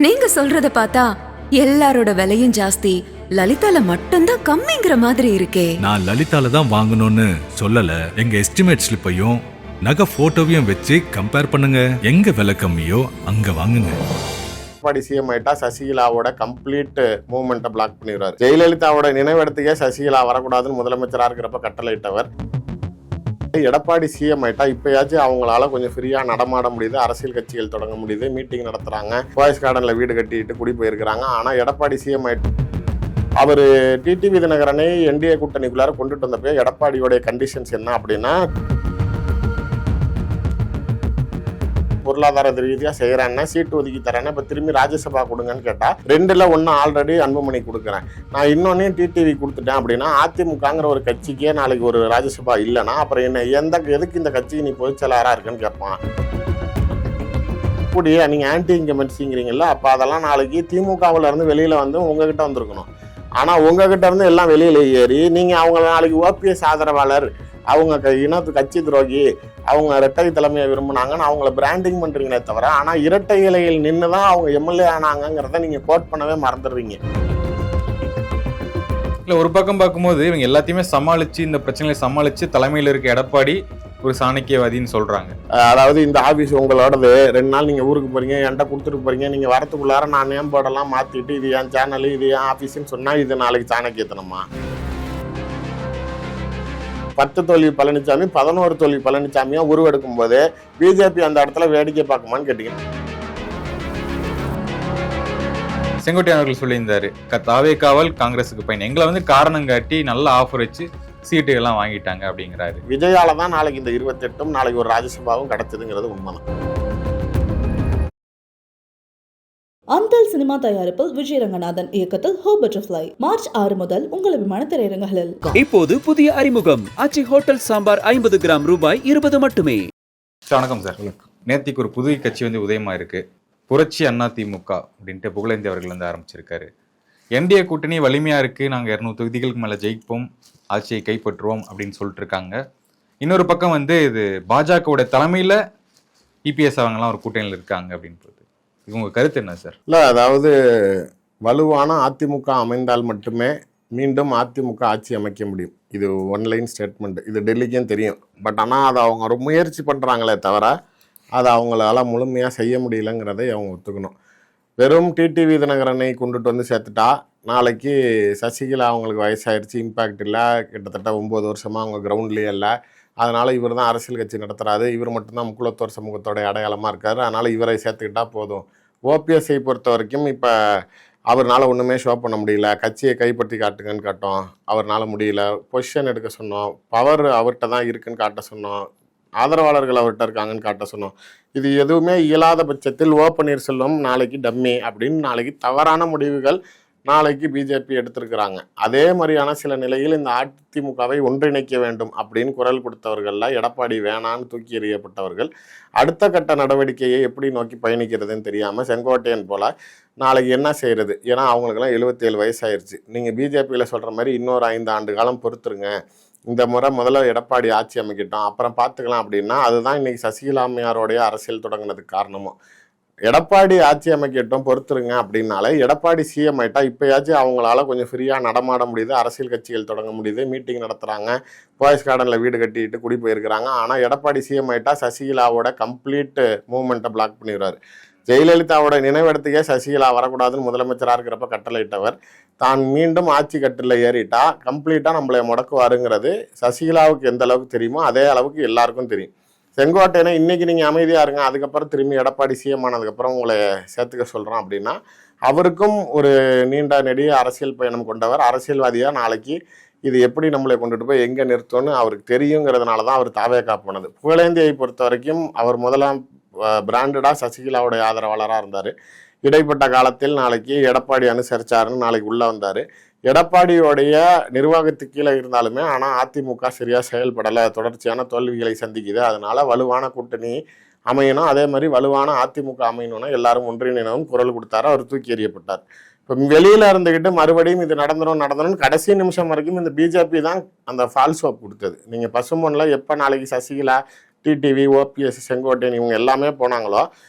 நீங்க சொல்றத பார்த்தா எல்லாரோட விலையும் ஜாஸ்தி, லலிதால மட்டும்தான் கம்மிங்கிற மாதிரி இருக்கே. நான் லலிதால தான் வாங்கணும்னு சொல்லல. எங்க எஸ்டிமேட் ஸ்லிப்பையும் நகை போட்டோவையும் வச்சு கம்பேர் பண்ணுங்க. எங்க விலை கம்மியோ அங்க வாங்குங்க. எடப்பாடி சிஎம் ஆயிட்டா சசிகலாவோட கம்ப்ளீட் மூவ்மெண்ட்டை பிளாக் பண்ணிடுவார். ஜெயலலிதாவோட நினைவிடத்துக்கே சசிகலா வரக்கூடாதுன்னு முதலமைச்சராக இருக்கிறப்ப கட்டளையிட்டவர். எடப்பாடி சிஎம் ஆயிட்டா இப்பயாச்சும் அவங்களால கொஞ்சம் ஃப்ரீயா நடமாட முடியுது, அரசியல் கட்சிகள் தொடங்க முடியுது, மீட்டிங் நடத்துறாங்க, பாய்ஸ் கார்டன்ல வீடு கட்டிட்டு குடி போயிருக்கிறாங்க. ஆனா எடப்பாடி சிஎம் ஆயிட்டு அவர் டிடிவி தினகரனை என்டிஏ கூட்டணிக்குள்ளார கொண்டுட்டு வந்தப்போ எடப்பாடியோடைய கண்டிஷன்ஸ் என்ன அப்படின்னா, பொருளாதார ரீதியாக செய்கிறேன்னா சீட்டு ஒதுக்கி தரேன்னா இப்போ திரும்பி ராஜ்யசபா கொடுங்கன்னு கேட்டால் 2ல் 1 ஆல்ரெடி அன்புமணி கொடுக்குறேன், நான் இன்னொன்னே டிடிவி கொடுத்துட்டேன் அப்படின்னா அதிமுகங்கிற ஒரு கட்சிக்கே நாளைக்கு ஒரு ராஜ்யசபா இல்லைன்னா அப்புறம் என்ன எதுக்கு இந்த கட்சிக்கு நீ பொதுச் செயலாளராக இருக்குன்னு கேட்பான். அப்படியே நீங்கள் ஆன்டி இன்கமென்சிங்கிறீங்கல்ல, அப்போ அதெல்லாம் நாளைக்கு திமுகவில் இருந்து வெளியில் வந்து உங்ககிட்ட வந்திருக்கணும். ஆனால் உங்ககிட்ட இருந்து எல்லாம் வெளியில் ஏறி நீங்கள் அவங்க நாளைக்கு ஓபிஎஸ் ஆதரவாளர், அவங்க இனத்து கட்சி துரோகி, அவங்க இரட்டை தலைமையை விரும்பினாங்கன்னு அவங்கள பிராண்டிங் பண்றீங்களே தவிர, ஆனா இரட்டை இலையில் நின்று தான் அவங்க எம்எல்ஏ ஆனாங்கிறத நீங்க கோட் பண்ணவே மறந்துடுறீங்க. இல்லை, ஒரு பக்கம் பார்க்கும்போது இவங்க எல்லாத்தையுமே சமாளிச்சு, இந்த பிரச்சனையை சமாளிச்சு தலைமையில் இருக்க எடப்பாடி ஒரு சாணக்கியவாதின்னு சொல்றாங்க. அதாவது இந்த ஆபீஸ் உங்களோடது, 2 நாள் நீங்க ஊருக்கு போறீங்க, என்கிட்ட கொடுத்துட்டு போறீங்க, நீங்க வரத்துக்குள்ளார நான் நேம் போர்டெல்லாம் மாத்திட்டு இது என் சேனல், இது என் ஆபீஸ்ன்னு சொன்னா இது நாளைக்கு சாணக்கியத்தனமா? 10 தோல்வி பழனிசாமி 11 தோல்வி பழனிசாமியா உருவெடுக்கும் போது பிஜேபி அந்த இடத்துல வேடிக்கை பார்க்குமான்னு கேட்டீங்க. செங்கோட்டையன் அவர்கள் சொல்லியிருந்தாரு, தாவே காவல் காங்கிரஸுக்கு பயன், எங்களை வந்து காரணம் காட்டி நல்ல ஆஃபர் வச்சு சீட்டுகள்லாம் வாங்கிட்டாங்க அப்படிங்கிறாரு. விஜயால தான் நாளைக்கு இந்த 28ம் நாளைக்கு ஒரு ராஜ்யசபாவும் கிடைச்சதுங்கிறது உண்மைதான். அந்தல் சினிமா தயாரிப்பில் விஜய் ரங்கநாதன் இயக்கத்தில் ஹோ பட்டர்ஃப்ளை மார்ச் 6 முதல் உங்கள் விமான திரையரங்குகளில். இப்போது புதிய அறிமுகம் ஆச்சி ஹோட்டல் சாம்பார் 50 கிராம் ரூபாய் 20 மட்டுமே. வணக்கம் சார். நேத்திக்கு ஒரு புதிய கட்சி வந்து உதயமா இருக்கு, புரட்சி அண்ணா திமுக அப்படின்ட்டு புகழேந்தி அவர்கள் வந்து ஆரம்பிச்சிருக்காரு. என்டிஏ கூட்டணி வலிமையா இருக்கு, நாங்க 200 தொகுதிகளுக்கு மேல ஜெயிப்போம், ஆட்சியை கைப்பற்றுவோம் அப்படின்னு சொல்லிட்டு இருக்காங்க. இன்னொரு பக்கம் வந்து இது பாஜகவுடைய தலைமையில இபிஎஸ் அவங்கலாம் ஒரு கூட்டணியில் இருக்காங்க அப்படின்றது, இவங்க கருத்து என்ன சார்? இல்லை, அதாவது வலுவான அதிமுக அமைந்தால் மட்டுமே மீண்டும் அதிமுக ஆட்சி அமைக்க முடியும். இது ஒன்லைன் ஸ்டேட்மெண்ட், இது டெல்லிக்கும் தெரியும். பட் ஆனால் அதை அவங்க ஒரு முயற்சி பண்ணுறாங்களே தவிர அதை அவங்களால முழுமையாக செய்ய முடியலங்கிறதை அவங்க ஒத்துக்கணும். வெறும் டிடிவி தினகரனை கொண்டுட்டு வந்து சேர்த்துட்டா நாளைக்கு சசிகலா அவங்களுக்கு வயசாயிருச்சு, இம்பேக்ட் இல்லை, கிட்டத்தட்ட 9 வருஷமாக அவங்க கிரவுண்ட்லேயே இல்லை, அதனால் இவர் தான் அரசியல் கட்சி நடத்துகிறாரு, இவர் மட்டும்தான் முக்குளத்தோர் சமூகத்தோடைய அடையாளமாக இருக்கார், அதனால் இவரை சேர்த்துக்கிட்டா போதும். ஓபிஎஸ்ஐ பொறுத்த வரைக்கும் இப்போ அவர்னால ஒன்றுமே ஷோ பண்ண முடியல, கட்சியை கைப்பற்றி காட்டுங்கன்னு காட்டோம், அவர்னால முடியல, பொசிஷன் எடுக்க சொன்னோம், பவர் அவர்கிட்ட தான் இருக்குன்னு காட்ட சொன்னோம், ஆதரவாளர்கள் அவர்கிட்ட இருக்காங்கன்னு காட்ட சொன்னோம். இது எதுவுமே இயலாத பட்சத்தில் ஓ பன்னீர்செல்வம் நாளைக்கு டம்மி அப்படின்னு நாளைக்கு தவறான முடிவுகள் நாளைக்கு பிஜேபி எடுத்திருக்கிறாங்க. அதே மாதிரியான சில நிலையில் இந்த அதிமுகவை ஒன்றிணைக்க வேண்டும் அப்படின்னு குரல் கொடுத்தவர்கள்ல எடப்பாடி வேணான்னு தூக்கி எறியப்பட்டவர்கள் அடுத்த கட்ட நடவடிக்கையை எப்படி நோக்கி பயணிக்கிறதுன்னு தெரியாமல் செங்கோட்டையன் போல நாளைக்கு என்ன செய்கிறது, ஏன்னா அவங்களுக்கெல்லாம் 77 வயசாயிருச்சு, நீங்கள் பிஜேபியில் சொல்கிற மாதிரி இன்னொரு 5 ஆண்டு காலம் பொறுத்துருங்க, இந்த முறை முதல்ல எடப்பாடி ஆட்சி அமைக்கிட்டோம் அப்புறம் பார்த்துக்கலாம் அப்படின்னா, அதுதான் இன்னைக்கு சசிகலா அம்மையாரோடைய அரசியல் தொடங்கினதுக்கு காரணமும். எடப்பாடி ஆட்சி அமைக்கட்டும் பொறுத்துருங்க அப்படின்னாலே எடப்பாடி சிஎம் ஆயிட்டா இப்பயாச்சும் அவங்களால கொஞ்சம் ஃப்ரீயாக நடமாட முடியுது, அரசியல் கட்சிகள் தொடங்க முடியுது, மீட்டிங் நடத்துகிறாங்க, பாய்ஸ் கார்டனில் வீடு கட்டிட்டு குடி போயிருக்கிறாங்க. ஆனால் எடப்பாடி சிஎம் ஆயிட்டா சசிகலாவோட கம்ப்ளீட் மூவ்மெண்ட்டை பிளாக் பண்ணிடுவார். ஜெயலலிதாவோட நினைவிடத்துக்கே சசிகலா வரக்கூடாதுன்னு முதலமைச்சராக இருக்கிறப்ப கட்டளையிட்டவர் தான் மீண்டும் ஆட்சி கட்டில் ஏறிட்டா கம்ப்ளீட்டாக நம்மளை முடக்குவாருங்கிறது சசிகலாவுக்கு எந்த அளவுக்கு தெரியுமோ அதே அளவுக்கு எல்லாருக்கும் தெரியும். செங்கோட்டையனை இன்னைக்கு நீங்கள் அமைதியாக இருங்க, அதுக்கப்புறம் திரும்பி எடப்பாடி சிஎம் ஆனதுக்கப்புறம் உங்களை சேர்த்துக்க சொல்கிறோம் அப்படின்னா, அவருக்கும் ஒரு நீண்ட நெடிய அரசியல் பயணம் கொண்டவர், அரசியல்வாதியாக நாளைக்கு இது எப்படி நம்மளை கொண்டுட்டு போய் எங்கே நிறுத்தோன்னு அவருக்கு தெரியுங்கிறதுனால தான் அவர் தாவேகா போனது. புகழேந்தியை பொறுத்த வரைக்கும் அவர் முதலாம் பிராண்டடாக சசிகலாவுடைய ஆதரவாளராக இருந்தார். இடைப்பட்ட காலத்தில் நாளைக்கு எடப்பாடி அனுசரிச்சாருன்னு நாளைக்கு உள்ளே வந்தார். எடப்பாடியோடைய நிர்வாகத்துக்கு கீழே இருந்தாலுமே ஆனால் அதிமுக சரியாக செயல்படலை, தொடர்ச்சியான தோல்விகளை சந்திக்குது, அதனால வலுவான கூட்டணி அமையணும், அதே மாதிரி வலுவான அதிமுக அமையணும்னா எல்லாரும் ஒன்றிணைனவும் குரல் கொடுத்தாரு, அவர் தூக்கி எறியப்பட்டார். இப்போ வெளியில் இருந்துக்கிட்டு மறுபடியும் இது நடந்துடும் கடைசி நிமிஷம் வரைக்கும் இந்த பிஜேபி தான் அந்த ஃபால்ஸ் ஹோப் கொடுத்தது. நீங்கள் பசும்பொன்னில் எப்போ நாளைக்கு சசிகலா, டிடிவி, ஓபிஎஸ், செங்கோட்டையன் இவங்க எல்லாமே போனாங்களோ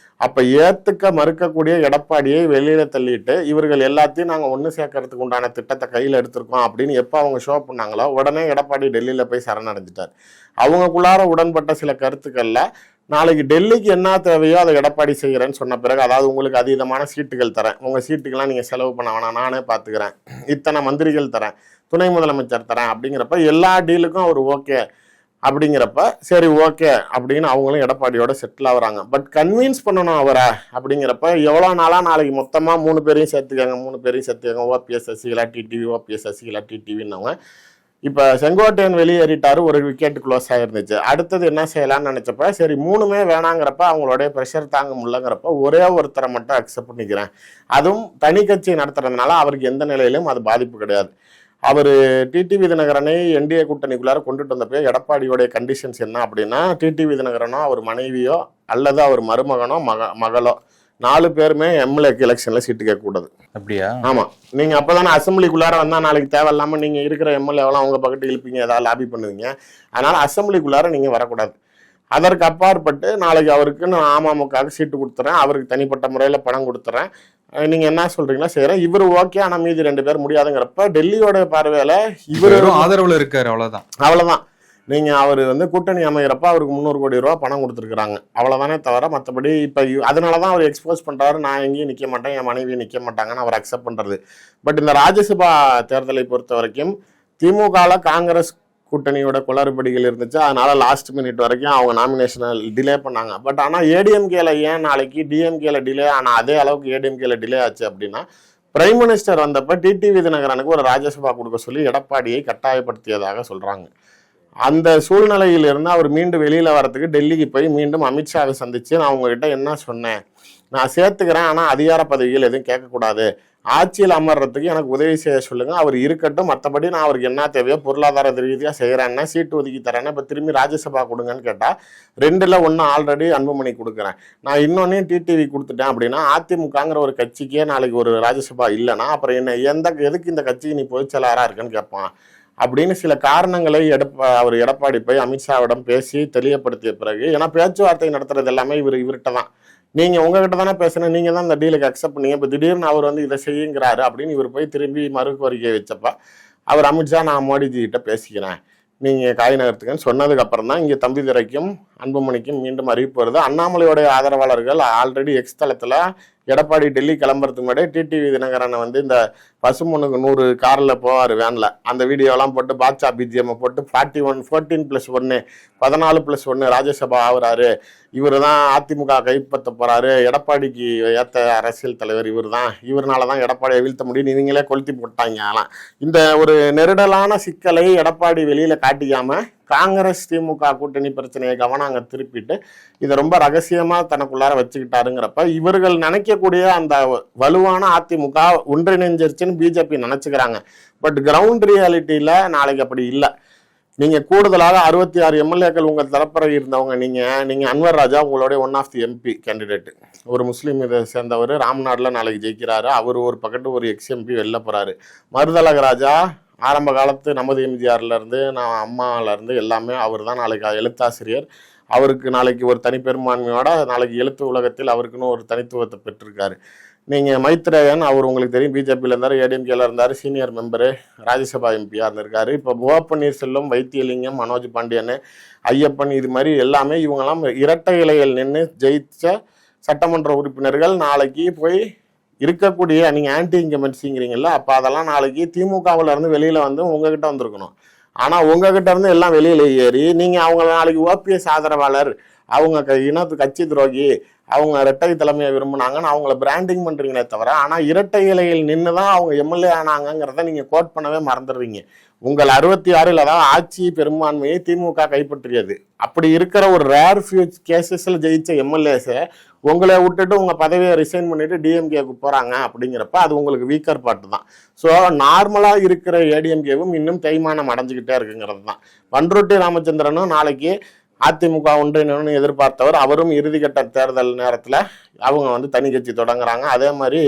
அப்ப ஏத்துக்க மறுக்கக்கூடிய எடப்பாடியை வெளியில தள்ளிட்டு இவர்கள் எல்லாத்தையும் நாங்க ஒண்ணு சேர்க்கறதுக்கு உண்டான திட்டத்தை கையில எடுத்திருக்கோம் அப்படின்னு எப்ப அவங்க ஷோ பண்ணாங்களோ உடனே எடப்பாடி டெல்லியில போய் சரணடைஞ்சிட்டார். அவங்களுக்குள்ளார உடன்பட்ட சில கருத்துக்கள்ல நாளைக்கு டெல்லிக்கு என்ன தேவையோ அதை எடப்பாடி செய்கிறேன்னு சொன்ன பிறகு, அதாவது உங்களுக்கு அதீதமான சீட்டுகள் தரேன், உங்க சீட்டுக்கெல்லாம் நீங்க செலவு பண்ண வேணாம், நானே பாத்துக்கிறேன், இத்தனை மந்திரிகள் தரேன், துணை முதலமைச்சர் தரேன் அப்படிங்கிறப்ப எல்லா டீலுக்கும் அவர் ஓகே அப்படிங்கிறப்ப சரி ஓகே அப்படின்னு அவங்களும் எடப்பாடியோட செட்டில் ஆகுறாங்க. பட் கன்வின்ஸ் பண்ணணும் அவரை அப்படிங்கிறப்ப எவ்வளோ நாளாக நாளைக்கு மொத்தமாக 3 பேரையும் சேர்த்துக்காங்க, OPS Sasikala TTV, OPS Sasikala டிடிவின்னவங்க. இப்போ செங்கோட்டையன் வெளியேறிட்டாரு, ஒரு விக்கெட் க்ளோஸ் ஆயிருந்துச்சு. அடுத்தது என்ன செய்யலாம்னு நினைச்சப்ப சரி 3மே வேணாங்கிறப்ப அவங்களுடைய ப்ரெஷர் தாங்க முடியலங்கிறப்ப ஒரே ஒருத்தரை மட்டும் அக்செப்ட் பண்ணிக்கிறேன், அதுவும் தனி கட்சி நடத்துறதுனால அவருக்கு எந்த நிலையிலும் அது பாதிப்பு கிடையாது. அவர் டிடிவி தினகரனை என்டிஏ கூட்டணிக்குள்ளார கொண்டுட்டு வந்தப்போ எடப்பாடியோடைய கண்டிஷன்ஸ் என்ன அப்படின்னா, டிடிவி தினகரனோ அவர் மனைவியோ அல்லது அவர் மருமகனோ மகளோ 4 பேருமே எம்எல்ஏக்கு எலெக்ஷன்ல சீட்டு கேட்கக்கூடாது. அப்படியா? ஆமா, நீங்க அப்பதானே அசம்பிளிக்குள்ளார வந்தா நாளைக்கு தேவையில்லாம நீங்க இருக்கிற எம்எல்ஏவெல்லாம் அவங்க பக்கத்து இழுப்பீங்க, ஏதாவது லாபி பண்ணுவீங்க. அதனால அசம்பிளிக்குள்ளார நீங்க வரக்கூடாது. அதற்கு அப்பாற்பட்டு நாளைக்கு அவருக்குன்னு அமமுகவுக்கு சீட்டு கொடுத்துறேன், அவருக்கு தனிப்பட்ட முறையில பணம் கொடுத்துறேன், நீங்க என்ன சொல்றீங்களா செய்யறேன், இவரு ஓகே ஆனா மீதி 2 பேர் முடியாதுங்கிறப்ப டெல்லியோட பார்வையில இவரு ஆதரவுல இருக்காரு. அவ்வளவுதான். நீங்க அவர் கூட்டணி அமைகிறப்ப அவருக்கு 300 கோடி ரூபாய் பணம் கொடுத்துருக்காங்க, அவ்வளவுதானே தவிர மற்றபடி இப்ப அதனாலதான் அவர் எக்ஸ்போஸ் பண்றாரு, நான் எங்கேயும் நிக்க மாட்டேன், என் மனைவி நிக்க மாட்டாங்கன்னு அவர் அக்செப்ட் பண்றது. பட் இந்த ராஜ்யசபா தேர்தலை பொறுத்த வரைக்கும் திமுகல காங்கிரஸ் கூட்டணியோட குளறுபடிகள் இருந்துச்சு, அதனால லாஸ்ட் மினிட் வரைக்கும் அவங்க நாமினேஷனை டிலே பண்ணாங்க. பட் ஆனால் ஏடிஎம்கேல ஏன் நாளைக்கு டிஎம்கேல டிலே ஆனால் அதே அளவுக்கு ஏடிஎம்கேல டிலே ஆச்சு அப்படின்னா, பிரைம் மினிஸ்டர் வந்தப்ப டிடிவி தினகரனுக்கு ஒரு ராஜ்யசபா கொடுக்க சொல்லி எடப்பாடியை கட்டாயப்படுத்தியதாக சொல்றாங்க. அந்த சூழ்நிலையிலிருந்து அவர் மீண்டும் வெளியில வரத்துக்கு டெல்லிக்கு போய் மீண்டும் அமித்ஷாவை சந்திச்சு நான் உங்ககிட்ட என்ன சொன்னேன், நான் சேர்த்துக்கிறேன் ஆனா அதிகார பதவிகள் எதுவும் கேட்கக்கூடாது, ஆட்சியில் அமர்றதுக்கு எனக்கு உதவி செய்ய சொல்லுங்க, அவர் இருக்கட்டும், மற்றபடி நான் அவருக்கு என்ன தேவையோ பொருளாதார ரீதியாக செய்கிறேன்னா சீட்டு ஒதுக்கி தரேன்னா இப்போ திரும்பி ராஜ்யசபா கொடுங்கன்னு கேட்டால் 2ல் 1 ஆல்ரெடி அன்புமணி கொடுக்குறேன், நான் இன்னொன்னையும் டிடிவி கொடுத்துட்டேன் அப்படின்னா அதிமுகங்கிற ஒரு கட்சிக்கே நாளைக்கு ஒரு ராஜ்யசபா இல்லைன்னா அப்புறம் என்ன எதுக்கு இந்த கட்சிக்கு நீ பொதுச் செயலாளராக இருக்குன்னு கேட்பான் அப்படின்னு சில காரணங்களை அவர் எடப்பாடி போய் அமித்ஷாவிடம் பேசி தெளிவுபடுத்திய பிறகு, ஏன்னா பேச்சுவார்த்தை நடத்துறது எல்லாமே இவர்கிட்ட தான், நீங்க உங்ககிட்ட தானே பேசுனேன், நீங்க தான் இந்த டீலுக்கு அக்செப்ட் பண்ணீங்க, இப்போ திடீர்னு அவர் இதை செய்யுங்கிறாரு அப்படின்னு இவர் போய் திரும்பி மறு கோரிக்கை வச்சப்ப அவர் அமித்ஷா நான் மோடிஜி கிட்ட பேசிக்கிறேன், நீங்க காய் நகர்த்துக்குன்னு சொன்னதுக்கு அப்புறம் தான் இங்க தம்பிதுரைக்கும் அன்புமணிக்கும் மீண்டும் அறிவிப்பு வருது. அண்ணாமலையோடைய ஆதரவாளர்கள் ஆல்ரெடி எக்ஸ் தளத்துல எடப்பாடி டெல்லி கிளம்புறதுக்கு முன்னாடி டிடிவி தினகரனை இந்த பசுமொன்னுக்கு 100 கார்ல போவார் வேன்ல, அந்த வீடியோலாம் போட்டு பாட்சா பிஜிஎம் போட்டு 14+1 14+1 ராஜ்யசபா ஆகுறாரு, இவர் தான் அதிமுக கைப்பற்ற போறாரு, எடப்பாடிக்கு ஏற்ற அரசியல் தலைவர் இவர் தான், இவர்னாலதான் எடப்பாடியை வீழ்த்த முடியும், இவங்களே கொளுத்தி போட்டாங்க. இந்த ஒரு நெருடலான சிக்கலை எடப்பாடி வெளியில காட்டிக்காம காங்கிரஸ் திமுக கூட்டணி பிரச்சனையை கவனம் அங்க திருப்பிட்டு இதை ரொம்ப ரகசியமா தனக்குள்ளார வச்சுக்கிட்டாருங்கிறப்ப இவர்கள் நினைக்கக்கூடிய அந்த வலுவான அதிமுக ஒன்றிணைஞ்சிருச்சுன்னு பிஜேபி நினைச்சுக்கிறாங்க. பட் கிரவுண்ட் ரியாலிட்டியில நாளைக்கு அப்படி இல்லை. நீங்க கூடுதலாக 66 எம்எல்ஏக்கள் உங்க தரப்புற இருந்தவங்க, நீங்க அன்வர் ராஜா உங்களுடைய one of the MP candidate, ஒரு முஸ்லீம் இதை சேர்ந்தவர் ராம்நாடுல நாளைக்கு ஜெயிக்கிறாரு, அவர் ஒரு பக்கத்து ஒரு எக்ஸ்எம்பி வெளில போறாரு. மருதழக ராஜா ஆரம்ப காலத்து நமது எம்ஜிஆர்ல இருந்து நான் அம்மால இருந்து எல்லாமே அவர் தான் நாளைக்கு எழுத்தாசிரியர், அவருக்கு நாளைக்கு ஒரு தனிப்பெரும்பான்மையோட நாளைக்கு எழுத்து உலகத்தில் அவருக்குன்னு ஒரு தனித்துவத்தை பெற்றிருக்காரு. நீங்க மைத்ரேயன் அவர் உங்களுக்கு தெரியும், பிஜேபியில இருந்தாரு, ஏடிஎம்கேல இருந்தாரு, சீனியர் மெம்பரு, ராஜ்யசபா எம்பியா இருந்திருக்காரு. இப்போ ஓ பன்னீர்செல்வம், வைத்தியலிங்கம், மனோஜ் பாண்டியன், ஐயப்பன், இது மாதிரி எல்லாமே இவங்கெல்லாம் இரட்டை இலையில் நின்று ஜெயிச்ச சட்டமன்ற உறுப்பினர்கள். நாளைக்கு போய் இருக்கக்கூடிய நீங்க ஆன்டி இன்கமென்சிங்கிறீங்கல்ல, அப்ப அதெல்லாம் நாளைக்கு திமுகவுல இருந்து வெளியில உங்ககிட்ட வந்திருக்கணும். ஆனா உங்ககிட்ட இருந்து எல்லாம் வெளியில ஏறி நீங்க அவங்க நாளைக்கு ஓபிஎஸ் ஆதரவாளர், அவங்க இனத்து கட்சி துரோகி, அவங்க இரட்டை தலைமையை விரும்பினாங்கன்னு அவங்கள பிராண்டிங் பண்றீங்களே தவிர, ஆனா இரட்டை இலையில் நின்றுதான் அவங்க எம்எல்ஏ ஆனாங்கிறத நீங்க கோட் பண்ணவே மறந்துடுறீங்க. உங்கள் 66 அதாவது ஆட்சி பெரும்பான்மையை திமுக கைப்பற்றியது. அப்படி இருக்கிற ஒரு ரேர் ஃபியூ கேசஸ்ல ஜெயிச்ச எம்எல்ஏஸை உங்களை விட்டுட்டு உங்க பதவியை ரிசைன் பண்ணிட்டு டிஎம்கேக்கு போறாங்க அப்படிங்கிறப்ப அது உங்களுக்கு வீக்கர் பார்ட்டு தான். ஸோ நார்மலா இருக்கிற ஏடிஎம்கேவும் இன்னும் தேய்மானம் அடைஞ்சுக்கிட்டே இருக்குங்கிறது தான். பன்ருட்டி ராமச்சந்திரனும் நாளைக்கு அதிமுக ஒன்றிணைன்னு எதிர்பார்த்தவர், அவரும் இறுதிக்கட்ட தேர்தல் நேரத்துல அவங்க தனி கட்சி தொடங்குறாங்க. அதே மாதிரி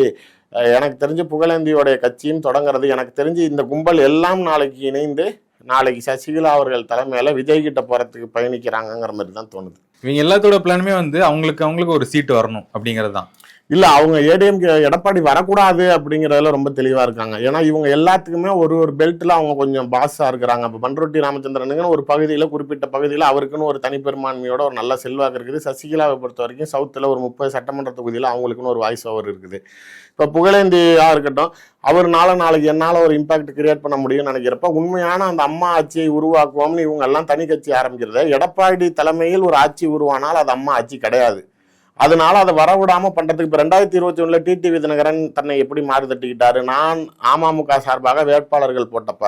எனக்கு தெரிஞ்சு புகழேந்தியோடைய கட்சியும் தொடங்குறது. எனக்கு தெரிஞ்சு இந்த கும்பல் எல்லாம் நாளைக்கு இணைந்து நாளைக்கு சசிகலா அவர்கள் தலைமையில விஜய் கிட்ட போறதுக்கு பயணிக்கிறாங்கிற மாதிரி தான் தோணுது. இவங்க எல்லாத்தோட பிளானுமே வந்து அவங்களுக்கு ஒரு சீட்டு வரணும் அப்படிங்கிறது தான். இல்ல அவங்க ஏடிஎம்கே எடப்பாடி வரக்கூடாது அப்படிங்கறதுல ரொம்ப தெளிவா இருக்காங்க. ஏன்னா இவங்க எல்லாத்துக்குமே ஒரு பெல்ட்ல அவங்க கொஞ்சம் பாஸா இருக்கிறாங்க. இப்ப பண்ருட்டி ராமச்சந்திரனுக்கு ஒரு பகுதியில, குறிப்பிட்ட பகுதியில அவருக்குன்னு ஒரு தனிப்பெரும்பான்மையோட ஒரு நல்ல செல்வாக்கு இருக்குது. சசிகலாவை பொறுத்த வரைக்கும் சவுத்துல ஒரு 30 சட்டமன்ற தொகுதியில அவங்களுக்குன்னு ஒரு வாய்ஸ் ஓவர் இருக்குது. இப்ப புகழேந்தியா இருக்கட்டும், அவர் நாளைக்கு என்னால ஒரு இம்பாக்ட் கிரியேட் பண்ண முடியும்னு நினைக்கிறப்ப உண்மையான அந்த அம்மா ஆட்சியை உருவாக்குவோம்னு இவங்க எல்லாம் தனி கட்சி ஆரம்பிக்கிறது. எடப்பாடி தலைமையில் ஒரு ஆட்சி உருவானால் அது அம்மா ஆட்சி கிடையாது. அதனால அதை வரவிடாம பண்றதுக்கு இப்ப 2021 டிடிவி தினகரன் தன்னை எப்படி மாறி தட்டிக்கிட்டாரு. நான் அமமுக சார்பாக வேட்பாளர்கள் போட்டப்ப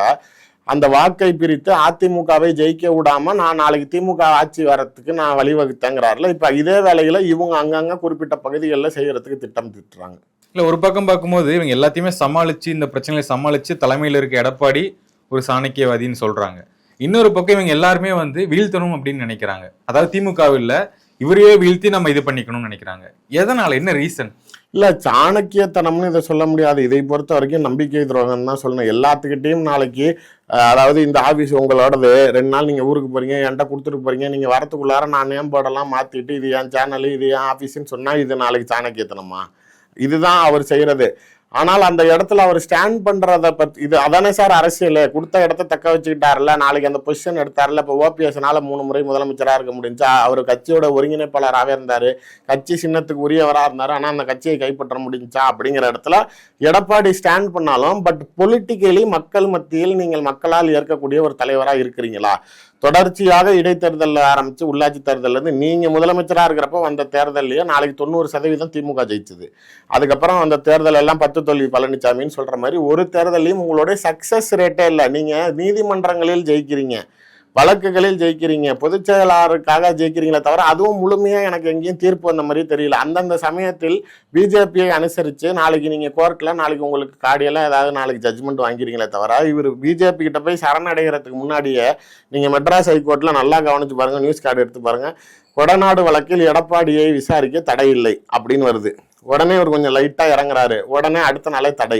அந்த வாக்கை பிரித்து அதிமுகவை ஜெயிக்க விடாம நான் நாளைக்கு திமுக ஆட்சி வரத்துக்கு நான் வழிவகுத்தேங்கிறாருல. இப்ப இதே வேளையில இவங்க அங்கங்க குறிப்பிட்ட பகுதிகளில் செய்யறதுக்கு திட்டம் திட்டுறாங்க. இல்ல, ஒரு பக்கம் பார்க்கும்போது இவங்க எல்லாத்தையுமே சமாளிச்சு, இந்த பிரச்சனையை சமாளிச்சு தலைமையில் இருக்க எடப்பாடி ஒரு சாணக்கியவாதின்னு சொல்றாங்க. இன்னொரு பக்கம் இவங்க எல்லாருமே வந்து வீழ்த்தணும் அப்படின்னு நினைக்கிறாங்க. அதாவது திமுகவில் இவரையே வீழ்த்தி நம்ம இது பண்ணிக்கணும்னு நினைக்கிறாங்க. எதனால, என்ன ரீசன்? இல்ல சாணக்கியத்தனம்னு இதை சொல்ல முடியாது. இதை பொறுத்த வரைக்கும் நம்பிக்கை துரோகம் தான் சொல்லணும். எல்லாத்துக்கிட்டையும் நாளைக்கு அதாவது இந்த ஆபீஸ் உங்களோடது, 2 நாள் நீங்க ஊருக்கு போறீங்க, என்கிட்ட கொடுத்துட்டு போறீங்க, நீங்க வரத்துக்குள்ளார நான் நேம் போர்டெல்லாம் மாத்திட்டு இது என் சேனல், இது என் ஆபீஸ்ன்னு சொன்னா இது நாளைக்கு சாணக்கியத்தனமா? இதுதான் அவர் செய்யறது. ஆனால் அந்த இடத்துல அவர் ஸ்டாண்ட் பண்றத பத்தி இது அதானே சார் அரசியல். கொடுத்த இடத்த தக்க வச்சுக்கிட்டாருல, நாளைக்கு அந்த பொசிஷன் எடுத்தாருல. இப்போ ஓபிஎஸ்னால 3 முறை முதலமைச்சராக இருக்க முடிஞ்சா, அவர் கட்சியோட ஒருங்கிணைப்பாளராகவே இருந்தாரு, கட்சி சின்னத்துக்கு உரியவராக இருந்தாரு, ஆனா அந்த கட்சியை கைப்பற்ற முடிஞ்சா அப்படிங்கிற இடத்துல எடப்பாடி ஸ்டாண்ட் பண்ணாலும், பட் பொலிட்டிக்கலி மக்கள் மத்தியில் நீங்கள் மக்களால் ஏற்கக்கூடிய ஒரு தலைவராக இருக்கிறீங்களா? தொடர்ச்சியாக இடைத்தேர்தல் ஆரம்பிச்சு உள்ளாட்சி தேர்தல் இருந்து நீங்க முதலமைச்சராக இருக்கிறப்ப வந்த தேர்தலையே நாளைக்கு 90% திமுக ஜெயிச்சது. அதுக்கப்புறம் அந்த தேர்தல் எல்லாம் 10 தோல்வி பழனிசாமின்னு சொல்ற மாதிரி ஒரு தேர்தலையும் உங்களுடைய சக்சஸ் ரேட்டே இல்லை. நீங்க நீதிமன்றங்களில் ஜெயிக்கிறீங்க, வழக்குகளில் ஜெயிக்கிறீங்க, பொதுச் செயலாளருக்காக ஜெயிக்கிறீங்களே தவிர அதுவும் முழுமையா எனக்கு எங்கேயும் தீர்ப்பு வந்த மாதிரி தெரியல. அந்தந்த சமயத்தில் பிஜேபியை அனுசரிச்சு நாளைக்கு நீங்க கோர்ட்ல நாளைக்கு உங்களுக்கு காடியெல்லாம் ஏதாவது நாளைக்கு ஜட்ஜ்மெண்ட் வாங்கிறீங்களே தவிர இவர் பிஜேபி கிட்ட போய் சரணடைகிறதுக்கு முன்னாடியே நீங்க மெட்ராஸ் ஹைகோர்ட்ல நல்லா கவனிச்சு பாருங்க, நியூஸ் கார்டு எடுத்து பாருங்க. கொடநாடு வழக்கில் எடப்பாடியை விசாரிக்க தடை இல்லை அப்படின்னு வருது. உடனே ஒரு கொஞ்சம் லைட்டா இறங்குறாரு, உடனே அடுத்த நாளே தடை,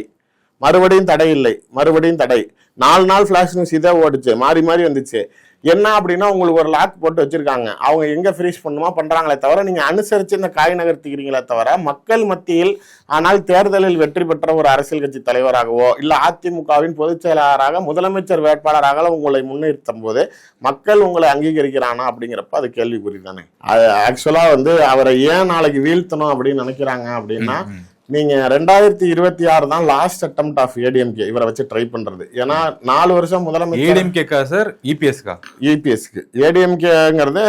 மறுபடியும் தடை இல்லை, மறுபடியும் தடை. 4 நாள் ஃபிளாஷ் நியூஸ் இதே ஓடிச்சு, மாறி மாறி வந்துச்சு. என்ன அப்படின்னா உங்களுக்கு ஒரு லாக் போட்டு வச்சிருக்காங்க, அவங்க எங்க ஃப்ரீஸ் பண்ணுமா பண்றாங்களே தவிர நீங்க அனுசரிச்சு இந்த காய் நகர்த்திக்கிறீங்களே தவிர மக்கள் மத்தியில். ஆனால் தேர்தலில் வெற்றி பெற்ற ஒரு அரசியல் கட்சி தலைவராகவோ இல்ல அதிமுகவின் பொதுச் செயலாளராக முதலமைச்சர் வேட்பாளராக உங்களை முன்னிறுத்தும் போது மக்கள் உங்களை அங்கீகரிக்கிறானா அப்படிங்கிறப்ப அது கேள்விக்குறி தானே. ஆக்சுவலா வந்து அவரை ஏன் நாளைக்கு வீழ்த்தணும் அப்படின்னு நினைக்கிறாங்க அப்படின்னா, நீங்க 2026 தான் லாஸ்ட் அட்டெம்ப்ட் ஆஃப் ஏடிஎம்கே இவரை வச்சு ட்ரை பண்றது. ஏன்னா 4 வருஷம் முதலமைச்சர் ஏடிஎம்கேக்கா சார், இபிஎஸ்கா? இபிஎஸ்க்கு. ஏடிஎம்கேங்கிறது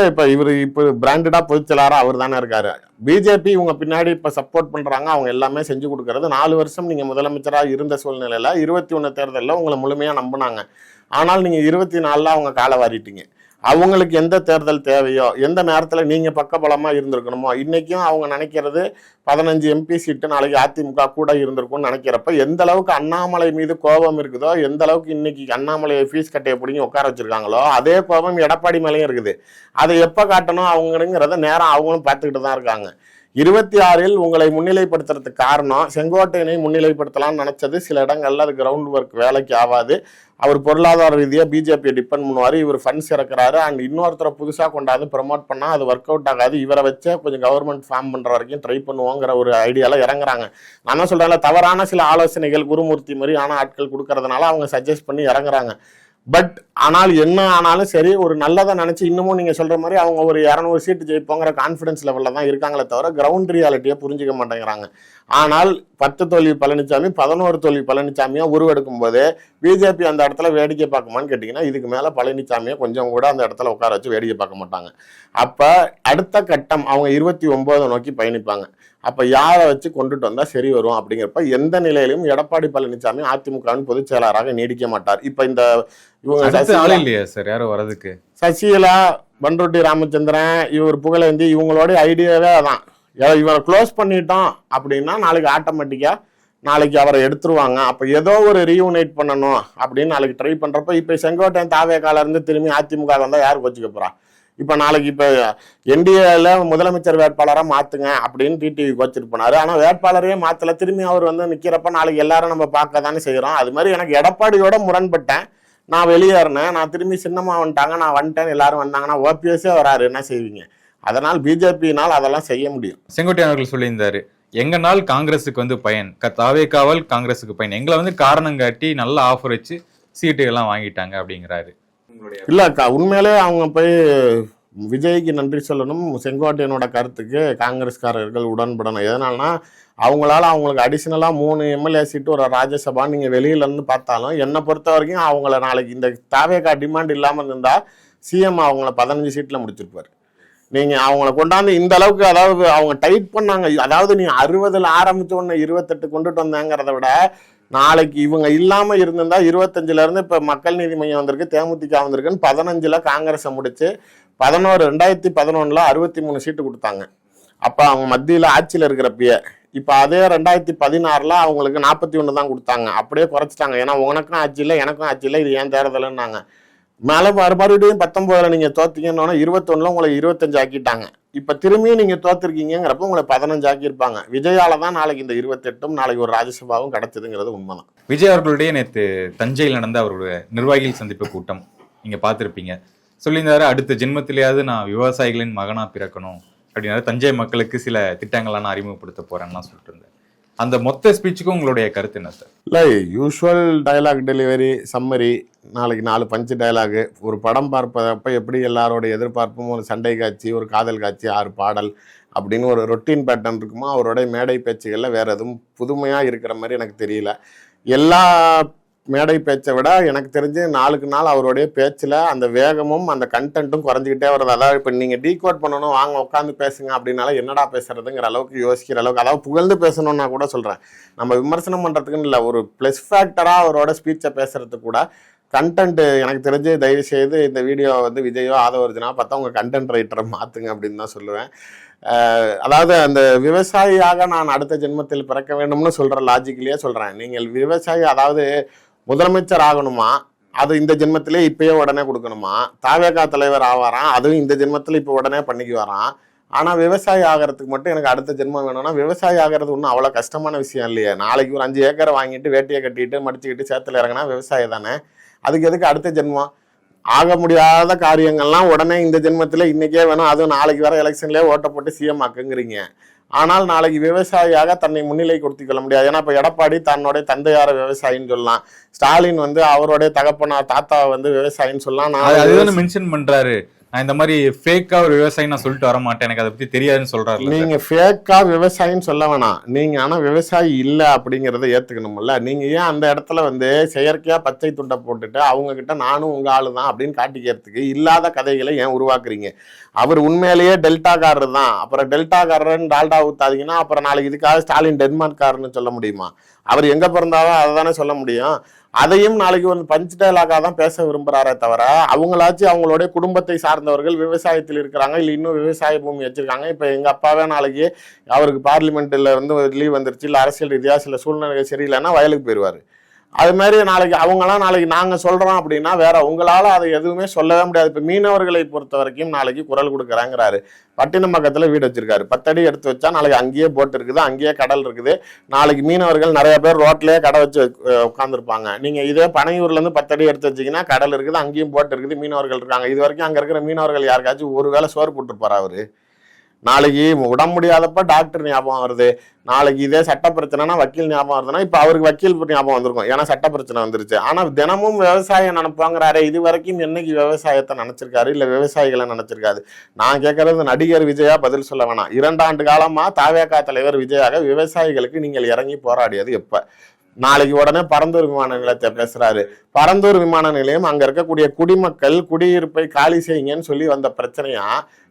இப்ப பிராண்டடா பொதுச் செயலாளரா அவர் தானே இருக்காரு. பிஜேபி இவங்க பின்னாடி இப்ப சப்போர்ட் பண்றாங்க, அவங்க எல்லாமே செஞ்சு கொடுக்கறது. 4 வருஷம் நீங்க முதலமைச்சரா இருந்த சூழ்நிலையில 21 தேர்தலில் உங்களை முழுமையா நம்பினாங்க. ஆனால் நீங்க 24ல அவங்க காலை வாரிட்டீங்க. அவங்களுக்கு எந்த தேர்தல் தேவையோ, எந்த நேரத்துல நீங்க பக்கபலமா இருந்திருக்கணுமோ, இன்னைக்கும் அவங்க நினைக்கிறது 15 எம்பி சீட்டு நாளைக்கு அதிமுக கூட இருந்திருக்கும்னு நினைக்கிறப்ப எந்த அளவுக்கு அண்ணாமலை மீது கோபம் இருக்குதோ, எந்த அளவுக்கு இன்னைக்கு அண்ணாமலையை ஃபீஸ் கட்டையை பிடிங்கி உட்கார வச்சிருக்காங்களோ அதே கோபம் எடப்பாடி மேலேயும் இருக்குது. அதை எப்ப காட்டணும் அவங்கிறத நேரம் அவங்களும் பார்த்துக்கிட்டு தான் இருக்காங்க. 26ல் உங்களை முன்னிலைப்படுத்துறதுக்கு காரணம், செங்கோட்டையனை முன்னிலைப்படுத்தலாம்னு நினைச்சது சில இடங்கள்ல அது கிரவுண்ட் ஒர்க் வேலைக்கு ஆகாது. அவர் பொருளாதார ரீதியா பிஜேபியை டிபெண்ட் பண்ணுவாரு, இவர் ஃபண்ட்ஸ் இறக்குறாரு, அண்ட் இன்னொருத்தரை புதுசா கொண்டாந்து ப்ரமோட் பண்ணா அது ஒர்க் அவுட் ஆகாது, இவரை வச்சே கொஞ்சம் கவர்மெண்ட் ஃபார்ம் பண்ற வரைக்கும் ட்ரை பண்ணுவோங்கிற ஒரு ஐடியால இறங்குறாங்க. நான் என்ன சொல்றேன், தவறான சில ஆலோசனைகள் குருமூர்த்தி மாதிரி ஆனா ஆட்கள் கொடுக்கறதுனால அவங்க சஜஸ்ட் பண்ணி இறங்குறாங்க. பட் ஆனால் என்ன ஆனாலும் சரி, ஒரு நல்லதை நினைச்சு இன்னமும் நீங்க சொல்ற மாதிரி அவங்க ஒரு 200 சீட்டு ஜெயிப்போங்கிற கான்பிடன்ஸ் லெவல்ல தான் இருக்காங்களே தவிர கிரவுண்ட் ரியாலிட்டியை புரிஞ்சுக்க மாட்டேங்கிறாங்க. ஆனால் 10 தோல்வி பழனிசாமி 11 தோல்வி பழனிசாமியா உருவெடுக்கும் போது பிஜேபி அந்த இடத்துல வேடிக்கை பார்க்குமான்னு கேட்டீங்கன்னா இதுக்கு மேல பழனிசாமியை கொஞ்சம் கூட அந்த இடத்துல உட்கார வச்சு வேடிக்கை பார்க்க மாட்டாங்க. அப்ப அடுத்த கட்டம் அவங்க 29 நோக்கி பயணிப்பாங்க. அப்ப யாரை வச்சு கொண்டுட்டு வந்தா சரி வரும் அப்படிங்கிறப்ப எந்த நிலையிலும் எடப்பாடி பழனிசாமி அதிமுகவின் பொதுச் செயலாளராக நீடிக்க மாட்டார். இப்ப இந்த சசிகலா, பண்ருட்டி ராமச்சந்திரன், இவர் புகழேந்தி, இவங்களோட ஐடியாவே அதான், இவரை க்ளோஸ் பண்ணிட்டோம் அப்படின்னா நாளைக்கு ஆட்டோமேட்டிக்கா நாளைக்கு அவரை எடுத்துருவாங்க. அப்ப ஏதோ ஒரு ரீயூனைட் பண்ணணும் அப்படின்னு நாளைக்கு ட்ரை பண்றப்ப இப்ப செங்கோட்டையன் தாவேக்கால இருந்து திரும்பி அதிமுக வந்தா யாரு வச்சுக்க போறா? இப்ப நாளைக்கு இப்ப என்டிஏல முதலமைச்சர் வேட்பாளரா மாத்துங்க அப்படின்னு டிடிவி கோச்சிட்டு போனாரு. ஆனா வேட்பாளரையே மாத்தல, திரும்பி அவர் வந்து நிக்கிறப்ப நாளைக்கு எல்லாரும் நம்ம பார்க்க தானே செய்யறோம். அது மாதிரி எனக்கு எடப்பாடியோட முரண்பட்டேன், நான் வெளியேறினேன், நான் திரும்பி சின்னமா வந்துட்டாங்க, நான் வந்துட்டேன், எல்லாரும் வந்தாங்கன்னா ஓபிஎஸ்ஸே வராரு, என்ன செய்வீங்க? அதனால் பிஜேபியினால் அதெல்லாம் செய்ய முடியும். செங்கோட்டையன் அவர்கள் சொல்லியிருந்தாரு, எங்க நாள் காங்கிரஸுக்கு வந்து பயன், தாவேக்காவால் காங்கிரஸுக்கு பயன், எங்களை வந்து காரணம் காட்டி நல்ல ஆஃபர் வச்சு சீட்டுகள்லாம் வாங்கிட்டாங்க அப்படிங்கிறாரு. இல்லக்கா, உண்மையிலே அவங்க போய் விஜய்க்கு நன்றி சொல்லணும். செங்கோட்டையனோட கருத்துக்கு காங்கிரஸ்காரர்கள் உடன்படணும். எதனால்னா அவங்களால அவங்களுக்கு அடிஷ்னலாக 3 எம்எல்ஏ சீட்டு ஒரு ராஜ்யசபா நீங்கள் வெளியிலேருந்து பார்த்தாலும் என்னை பொறுத்த வரைக்கும் அவங்கள நாளைக்கு இந்த தாவேக்கா டிமாண்ட் இல்லாமல் இருந்தால் சிஎம் அவங்கள 15 சீட்டில் முடிச்சிருப்பார். நீங்கள் அவங்கள கொண்டாந்து இந்த அளவுக்கு, அதாவது அவங்க டைட் பண்ணாங்க. அதாவது நீ 60 ஆரம்பிச்ச உடனே 28 கொண்டுட்டு வந்தாங்கிறத விட நாளைக்கு இவங்க இல்லாமல் இருந்திருந்தா 25லேருந்து இப்போ மக்கள் நீதி மையம் வந்திருக்கு, தேமுதிக வந்திருக்குன்னு 15ல் காங்கிரஸை முடிச்சு 2011 63 சீட்டு கொடுத்தாங்க. அப்போ அவங்க மத்தியில் ஆட்சியில் இருக்கிறப்பயே. இப்போ அதே 2016 அவங்களுக்கு 41 தான் கொடுத்தாங்க. அப்படியே குறைச்சிட்டாங்க. ஏன்னா உனக்கும் ஆட்சி இல்லை, எனக்கும் ஆட்சி இல்லை, இது ஏன் தேர்தலுன்னாங்க. மேலே மறுபடியும் 19 நீங்கள் தோத்தீங்கன்னா 21 உங்களை 25 ஆக்கிட்டாங்க. இப்போ திரும்பியும் நீங்கள் தோத்துருக்கீங்கிறப்ப உங்களை 15 ஆக்கியிருப்பாங்க. விஜயால தான் நாளைக்கு இந்த 28ம் நாளைக்கு ஒரு ராஜ்யசபாவும் கிடைச்சதுங்கிறது உண்மைதான். விஜய் அவர்களுடைய நேற்று தஞ்சையில் நடந்த அவருடைய நிர்வாகிகள் சந்திப்பு கூட்டம் நீங்க பார்த்துருப்பீங்க. சொல்லியிருந்தாரு, அடுத்த ஜென்மத்திலேயாவது நான் விவசாயிகளின் மகனா பிறக்கணும் அப்படின்னா தஞ்சை மக்களுக்கு சில திட்டங்கள்லாம் நான் அறிமுகப்படுத்த போறேன்னா சொல்லிட்டு இருந்தேன். அந்த மொத்த ஸ்பீச்சுக்கும் உங்களுடைய கருத்து என்ன சார்? இல்லை, யூஸ்வல் டைலாக் டெலிவரி, சம்மரி, நாளைக்கு 4 பஞ்சு டைலாகு. ஒரு படம் பார்ப்பதப்ப எப்படி எல்லாரோட எதிர்பார்ப்பும் ஒரு சண்டை காட்சி, ஒரு காதல் காட்சி, 6 பாடல் அப்படின்னு ஒரு ரொட்டீன் பேட்டர்ன் இருக்குமோ, அவரோட மேடை பேச்சுகளில் வேறு எதுவும் புதுமையாக இருக்கிற மாதிரி எனக்கு தெரியல. எல்லா மேடை பேச்சை விட எனக்கு தெரிஞ்சு நாளுக்கு நாள் அவருடைய பேச்சில் அந்த வேகமும் அந்த கண்டென்ட்டும் குறைஞ்சிக்கிட்டே வருது. அதாவது இப்போ நீங்கள் டீகோட் பண்ணணும், வாங்க உட்காந்து பேசுங்க அப்படின்னால என்னடா பேசுறதுங்கிற அளவுக்கு யோசிக்கிற அளவுக்கு, அதாவது புகழ்ந்து பேசணும்னா கூட சொல்கிறேன், நம்ம விமர்சனம் பண்ணுறதுக்குன்னு இல்லை, ஒரு ப்ளஸ் ஃபேக்டராக அவரோட ஸ்பீச்சை பேசுறதுக்கு கூட கண்டென்ட் எனக்கு தெரிஞ்சு தயவு செய்து இந்த வீடியோ வந்து விஜயோ ஆதவர்ஜனா பார்த்தா உங்கள் கண்டென்ட் ரைட்டரை மாற்றுங்க அப்படின்னு தான் சொல்லுவேன். அதாவது அந்த விவசாயியாக நான் அடுத்த ஜென்மத்தில் பிறக்க வேண்டும்னு சொல்கிற லாஜிக்லேயே சொல்கிறேன். நீங்கள் விவசாயி, அதாவது முதலமைச்சர் ஆகணுமா, அது இந்த ஜென்மத்திலே இப்பயே உடனே கொடுக்கணுமா, தாவேகா தலைவர் ஆவாராம், அதுவும் இந்த ஜென்மத்தில் இப்போ உடனே பண்ணிக்கு வரான். ஆனால் விவசாயி ஆகிறதுக்கு மட்டும் எனக்கு அடுத்த ஜென்மம் வேணும்னா விவசாயி ஆகிறது ஒன்றும் அவ்வளோ கஷ்டமான விஷயம் இல்லையே. நாளைக்கு ஒரு 5 ஏக்கரை வாங்கிட்டு வேட்டியை கட்டிட்டு மடிச்சுக்கிட்டு சேத்துல இறங்கினா விவசாயி தானே. அதுக்கு எதுக்கு அடுத்த ஜென்மம்? ஆக முடியாத காரியங்கள்லாம் உடனே இந்த ஜென்மத்தில் இன்றைக்கே வேணும், அதுவும் நாளைக்கு வர எலெக்ஷன்லேயே ஓட்ட போட்டு சிஎம் ஆக்குங்கிறீங்க. ஆனால் நாளைக்கு விவசாயியாக தன்னை முன்னிலை கொடுத்துக் கொள்ள முடியாது. ஏன்னா இப்போ எடப்பாடி தன்னுடைய தந்தையார விவசாயின்னு சொல்லலாம், ஸ்டாலின் வந்து அவருடைய தகப்பனார் தாத்தாவை வந்து விவசாயின்னு சொல்லலாம். நான் மென்ஷன் பண்றாரு, நான் இந்த மாதிரி ஃபேக்கா ஒரு விவசாயி நான் சொல்லிட்டு வர மாட்டேன், எனக்கு அதை பத்தி தெரியாதுன்னு சொல்றாரு. நீங்க ஃபேக்கா விவசாயின்னு சொல்ல வேணாம், நீங்க ஆனா விவசாயி இல்லை அப்படிங்கிறத ஏத்துக்கணும்ல. நீங்க ஏன் அந்த இடத்துல வந்து செயற்கையா பச்சை துண்டை போட்டுட்டு அவங்க கிட்ட நானும் உங்க ஆளு தான் அப்படின்னு காட்டிக்கிறதுக்கு இல்லாத கதைகளை ஏன் உருவாக்குறீங்க? அவர் உண்மையிலேயே டெல்டாக்காரர் தான். அப்புறம் டெல்டாக்காரர்னு டால்டா ஊத்தாதீங்கன்னா அப்புறம் நாளைக்கு இதுக்காக ஸ்டாலின் டென்மார்க்காரன்னு சொல்ல முடியுமா? அவர் எங்க பிறந்தாவோ அதை தானே சொல்ல முடியும். அதையும் நாளைக்கு ஒரு பஞ்ச் டைலாக்காக தான் பேச விரும்புகிறாரே தவிர, அவங்களாச்சும் அவங்களுடைய குடும்பத்தை சார்ந்தவர்கள் விவசாயத்தில் இருக்கிறாங்க, இல்லை இன்னும் விவசாய பூமி வச்சிருக்காங்க. இப்போ எங்கள் அப்பாவே நாளைக்கு அவருக்கு பார்லிமெண்ட்டில் இருந்து லீவ் வந்துருச்சு, இல்லை அரசியல் ரீதியாக சில சூழ்நிலைகள் சரியில்லைன்னா வயலுக்கு போயிடுவார். அது மாதிரி நாளைக்கு அவங்களாம் நாளைக்கு நாங்கள் சொல்கிறோம் அப்படின்னா வேற உங்களால் அதை எதுவுமே சொல்லவே முடியாது. இப்போ மீனவர்களை பொறுத்த வரைக்கும் நாளைக்கு குரல் கொடுக்குறாங்கிறாரு. பட்டினம் பக்கத்தில் வீடு வச்சிருக்காரு, 10 அடி எடுத்து வச்சா நாளைக்கு அங்கேயே போட் இருக்குது, அங்கேயே கடல் இருக்குது. நாளைக்கு மீனவர்கள் நிறைய பேர் ரோட்லேயே கடை வச்சு உட்காந்துருப்பாங்க. நீங்கள் இதே பனையூர்லேருந்து 10 அடி எடுத்து வச்சிங்கன்னா கடல் இருக்குது, அங்கேயும் போட் இருக்குது, மீனவர்கள் இருக்காங்க. இது வரைக்கும் அங்கே இருக்கிற மீனவர்கள் யாருக்காச்சும் ஒரு வேளை சோறு போட்டுருப்பாரா அவரு? நாளைக்கு உடம்பு முடியாதப்ப டாக்டர் ஞாபகம் வருது, நாளைக்கு இதே சட்ட பிரச்சனைனா வக்கீல் ஞாபகம் வருதுன்னா இப்போ அவருக்கு வக்கீல் ஞாபகம் வந்திருக்கும், ஏன்னா சட்ட பிரச்சனை வந்துருச்சு. ஆனால் தினமும் விவசாயம் நினைப்பாங்கிறாரு. இது வரைக்கும் என்னைக்கு விவசாயத்தை நினைச்சிருக்காரு, இல்லை விவசாயிகளை நினைச்சிருக்காரு? நான் கேட்கறது நடிகர் விஜயா பதில் சொல்ல வேணாம். 2 ஆண்டு காலமா தாவேகா தலைவர் விஜயாக விவசாயிகளுக்கு நீங்கள் இறங்கி போராடியது எப்ப? நாளைக்கு உடனே பரந்தூர் விமான நிலையத்தை பேசுறாரு. பரந்தூர் விமான நிலையம் அங்க இருக்கக்கூடிய குடிமக்கள் குடியிருப்பை காலி செய்யுங்கன்னு சொல்லி வந்த பிரச்சனையா,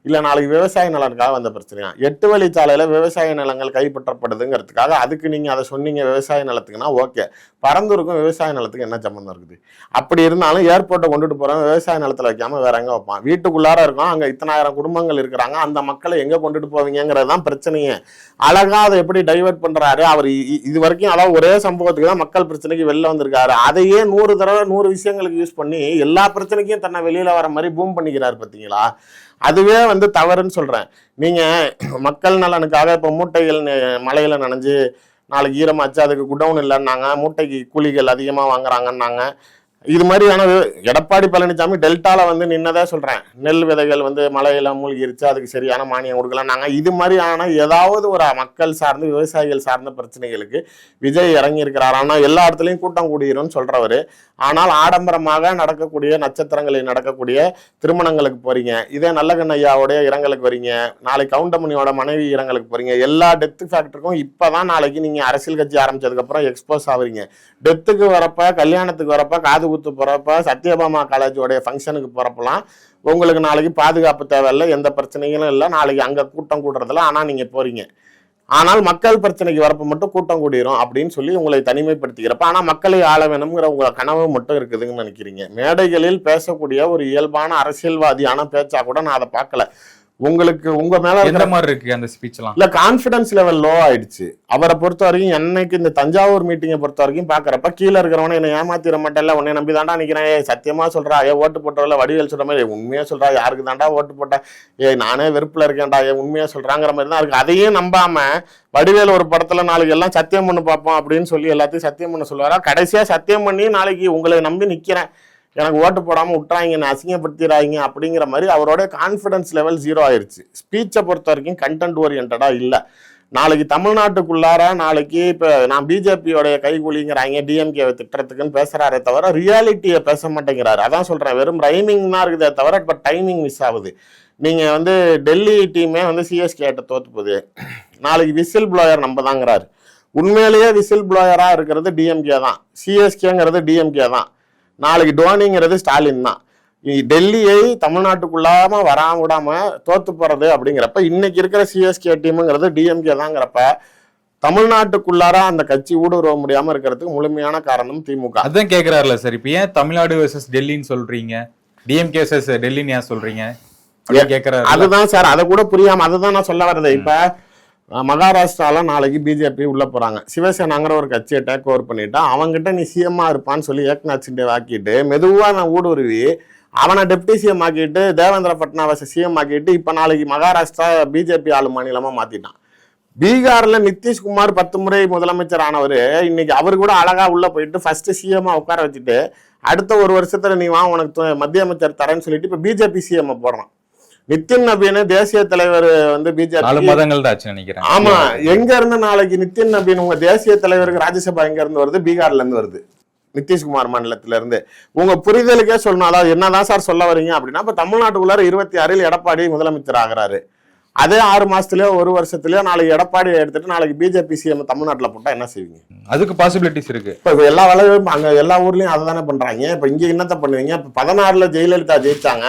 இல்ல நாளைக்கு விவசாய நலனுக்காக வந்த பிரச்சனையா? 8 வழிச்சாலையில விவசாய நிலங்கள் கைப்பற்றப்படுதுங்கிறதுக்காக அதுக்கு நீங்க அதை சொன்னீங்க விவசாய நிலத்துக்குன்னா ஓகே. பரந்தூருக்கும் விவசாய நிலத்துக்கு என்ன சம்பந்தம் இருக்குது? அப்படி இருந்தாலும் ஏர்போர்ட்டை கொண்டுட்டு போறோம், விவசாய நிலத்துல வைக்காம வேற எங்க வைப்பான்? வீட்டுக்குள்ளார இருக்கும், அங்க இத்தனாயிரம் குடும்பங்கள் இருக்கிறாங்க, அந்த மக்களை எங்க கொண்டுட்டு போவீங்கிறது தான் பிரச்சனையே. அழகா அதை எப்படி டைவெர்ட் பண்றாரு அவர். இது வரைக்கும் அதாவது ஒரே சம்பவத்துக்கு தான் மக்கள் பிரச்சனைக்கு வெளில வந்திருக்காரு. அதையே 100 தடவை 100 விஷயங்களுக்கு யூஸ் பண்ணி எல்லா பிரச்சனைக்கும் தன்னை வெளியில வர மாதிரி பூம் பண்ணிக்கிறாரு பார்த்தீங்களா? அதுவே வந்து தவறுன்னு சொல்றேன். நீங்க மக்கள் நலனுக்காக இப்ப மூட்டைகள் மலையில நனைஞ்சு நாளைக்கு ஈரமாச்சு, அதுக்கு குடவுன் இல்லைன்னாங்க, மூட்டைக்கு கூலிகள் அதிகமா வாங்குறாங்கன்னாங்க. இது மாதிரியான எடப்பாடி பழனிசாமி டெல்டால வந்து நின்னதே சொல்றேன், நெல் விதைகள் வந்து மழையில மூழ்கிருச்சு, அதுக்கு சரியான மானியம் கொடுக்கலாம். நாங்க இது மாதிரியான ஏதாவது ஒரு மக்கள் சார்ந்து விவசாயிகள் சார்ந்த பிரச்சனைகளுக்கு விஜய் இறங்கி இருக்கிறார். ஆனா எல்லா இடத்துலயும் கூட்டம் கூடிரும் சொல்றவரு, ஆனால் ஆடம்பரமாக நடக்கக்கூடிய நட்சத்திரங்களில் நடக்கக்கூடிய திருமணங்களுக்கு போறீங்க, இதே நல்லகண்ணையாவுடைய இரங்கலுக்கு வரீங்க, நாளைக்கு கவுண்டமணியோட மனைவி இரங்கலுக்கு போறீங்க. எல்லா டெத் ஃபேக்டருக்கும் இப்பதான் நாளைக்கு நீங்க அரசியல் கட்சி ஆரம்பிச்சதுக்கு அப்புறம் எக்ஸ்போஸ் ஆகுறீங்க. டெத்துக்கு வரப்ப, கல்யாணத்துக்கு வரப்ப, காது குத்து போறப்ப, சத்யபாமா காலேஜோடைய ஃபங்க்ஷனுக்கு போறப்பெல்லாம் உங்களுக்கு நாளைக்கு பாதுகாப்பு தேவையில்லை, எந்த பிரச்சனைகளும் இல்லை, நாளைக்கு அங்க கூட்டம் கூடுறதுல. ஆனா நீங்க போறீங்க. ஆனால் மக்கள் பிரச்சனைக்கு வரப்ப மட்டும் கூட்டம் கூடிரும் அப்படின்னு சொல்லி உங்களை தனிமைப்படுத்திக்கிறப்ப, ஆனா மக்களை ஆள வேணுங்கிற உங்க கனவு மட்டும் இருக்குதுன்னு நினைக்கிறீங்க. மேடைகளில் பேசக்கூடிய ஒரு இயல்பான அரசியல்வாதியான பேச்சா கூட நான் அதை பார்க்கல. உங்களுக்கு உங்க மேல எந்த மாதிரி இருக்கு அந்த ஸ்பீச் எல்லாம்? இல்ல, கான்பிடன்ஸ் லெவல் லோ ஆயிடுச்சு. அவரை பொறுத்த வரைக்கும், என்னைக்கு இந்த தஞ்சாவூர் மீட்டிங்கை பொறுத்த வரைக்கும் பாக்குறப்ப, கீழே இருக்கிறவன என்ன ஏமாத்திர மாட்டேன்ல, உன்னை நம்பி தாண்டா நிக்கிறேன், சத்தியமா சொல்றா, ஓட்டு போட்டவர்ல வடிவேல் சொல்ற மாதிரி உண்மையா சொல்றா, யாருக்கு தாண்டா ஓட்டு போட்ட, நானே வெறுப்புல இருக்கேன்டா, உண்மையா சொல்றாங்கிற மாதிரி தான் இருக்கு. அதையும் நம்பாம வடிவேல் ஒரு படத்துல நாளைக்கு எல்லாம் சத்தியம் பண்ணு பார்ப்போம் அப்படின்னு சொல்லி எல்லாத்தையும் சத்தியம் பண்ண சொல்லுவாரா, கடைசியா சத்தியம் பண்ணி நாளைக்கு உங்களை நம்பி நிக்கிறேன், எனக்கு ஓட்டு போடாமல் விட்டுறாங்க, அசிங்கப்படுத்திடுறாங்க அப்படிங்கிற மாதிரி அவரோட கான்ஃபிடன்ஸ் லெவல் 0 ஆயிடுச்சு. ஸ்பீச்சை பொறுத்த வரைக்கும் கண்டென்ட் ஓரியன்டா இல்லை. நாளைக்கு தமிழ்நாட்டுக்குள்ளார நாளைக்கு இப்போ நான் பிஜேபியோடைய கைகூலிங்கிறாங்க, டிஎம்கேவை திட்டத்துக்குன்னு பேசுறாரே தவிர ரியாலிட்டியை பேச மாட்டேங்கிறாரு. அதான் சொல்றேன், வெறும் ரைமிங் தான் இருக்குதே தவிர இப்போ டைமிங் மிஸ் ஆகுது. நீங்க வந்து டெல்லி டீமே வந்து சிஎஸ்கே கிட்ட தோத்து போகுது, நாளைக்கு விசில் ப்ளோயர் நம்ம தாங்கிறாரு. உண்மையிலேயே விசில் ப்ளோயரா இருக்கிறது டிஎம்கே தான், சிஎஸ்கேங்கிறது டிஎம்கே தான், நாளைக்கு டோனிங்கிறது ஸ்டாலின் தான். டெல்லியை தமிழ்நாட்டுக்குள்ளாம வராம விடாம தோத்து போறது அப்படிங்கிறப்ப, இன்னைக்கு இருக்கிற சிஎஸ்கே டீமுங்கிறது டிஎம்கே தாங்கிறப்ப, தமிழ்நாட்டுக்குள்ளார அந்த கட்சி ஊடுருவ முடியாம இருக்கிறதுக்கு முழுமையான காரணம் திமுக. அதான் கேக்குறாருல சார், இப்ப ஏன் தமிழ்நாடு வெர்சஸ் டெல்லின்னு சொல்றீங்க, டிஎம்கே வெர்சஸ் டெல்லின்னு ஏன் சொல்றீங்க கேக்குறாரு. அதுதான் சார், அதை கூட புரியாம அதுதான் நான் சொல்ல வர்றது. இப்ப மகாராஷ்டிரால நாளைக்கு பிஜேபி உள்ள போறாங்க, சிவசேனாங்கிற ஒரு கட்சியை டேக் ஓவர் பண்ணிட்டா, அவங்ககிட்ட நீ சிஎம்மா இருப்பான்னு சொல்லி ஏக்நாத் சிண்டே ஆக்கிட்டு மெதுவா நான் ஊடுருவி அவனை டெப்டி சிஎம் ஆக்கிட்டு தேவேந்திர பட்னாவிஸை சிஎம் ஆக்கிட்டு இப்ப நாளைக்கு மகாராஷ்டிரா பிஜேபி ஆளு மாநிலமா மாத்திட்டான். பீகார்ல நிதிஷ்குமார் 10 முறை முதலமைச்சர் ஆனவர் இன்னைக்கு அவர் கூட அழகா உள்ள போயிட்டு ஃபர்ஸ்ட் சிஎம்மா உட்கார வச்சுட்டு அடுத்த ஒரு வருஷத்துல நீ வா உனக்கு மத்திய அமைச்சர் தரேன்னு சொல்லிட்டு இப்ப பிஜேபி சிஎம் போடுறான். நிதின் நபீன் தேசிய தலைவர் வந்து பிஜேபி 4 மாதங்கள் தான் ஆச்சு நினைக்கிறேன். ஆமா, எங்க இருந்து நாளைக்கு நிதின் நபீன் உங்க தேசிய தலைவருக்கு ராஜ்யசபா எங்க இருந்து வருது? பீகார்ல இருந்து வருது, நிதிஷ்குமார் மாநிலத்தில இருந்து. உங்க புரிதலுக்கே சொல்லணும், அதாவது என்னதான் சார் சொல்ல வரீங்க அப்படின்னா, இப்ப தமிழ்நாட்டுக்குள்ளார 26 எடப்பாடி முதலமைச்சர் ஆகிறாரு. அதே 6 மாசத்துலயோ 1 வருஷத்துலயோ நாளைக்கு எடப்பாடியை எடுத்துட்டு நாளைக்கு பிஜேபி சிஎம் தமிழ்நாட்டுல போட்டா என்ன செய்வீங்க? அதுக்கு பாசிபிலிட்டிஸ் இருக்கு. இப்ப எல்லா வேலையும் அங்க எல்லா ஊர்லயும் அதை தானே பண்றாங்க. இப்ப இங்க என்னத்த பண்ணுவீங்க? இப்ப 16ல ஜெயலலிதா ஜெயிச்சாங்க,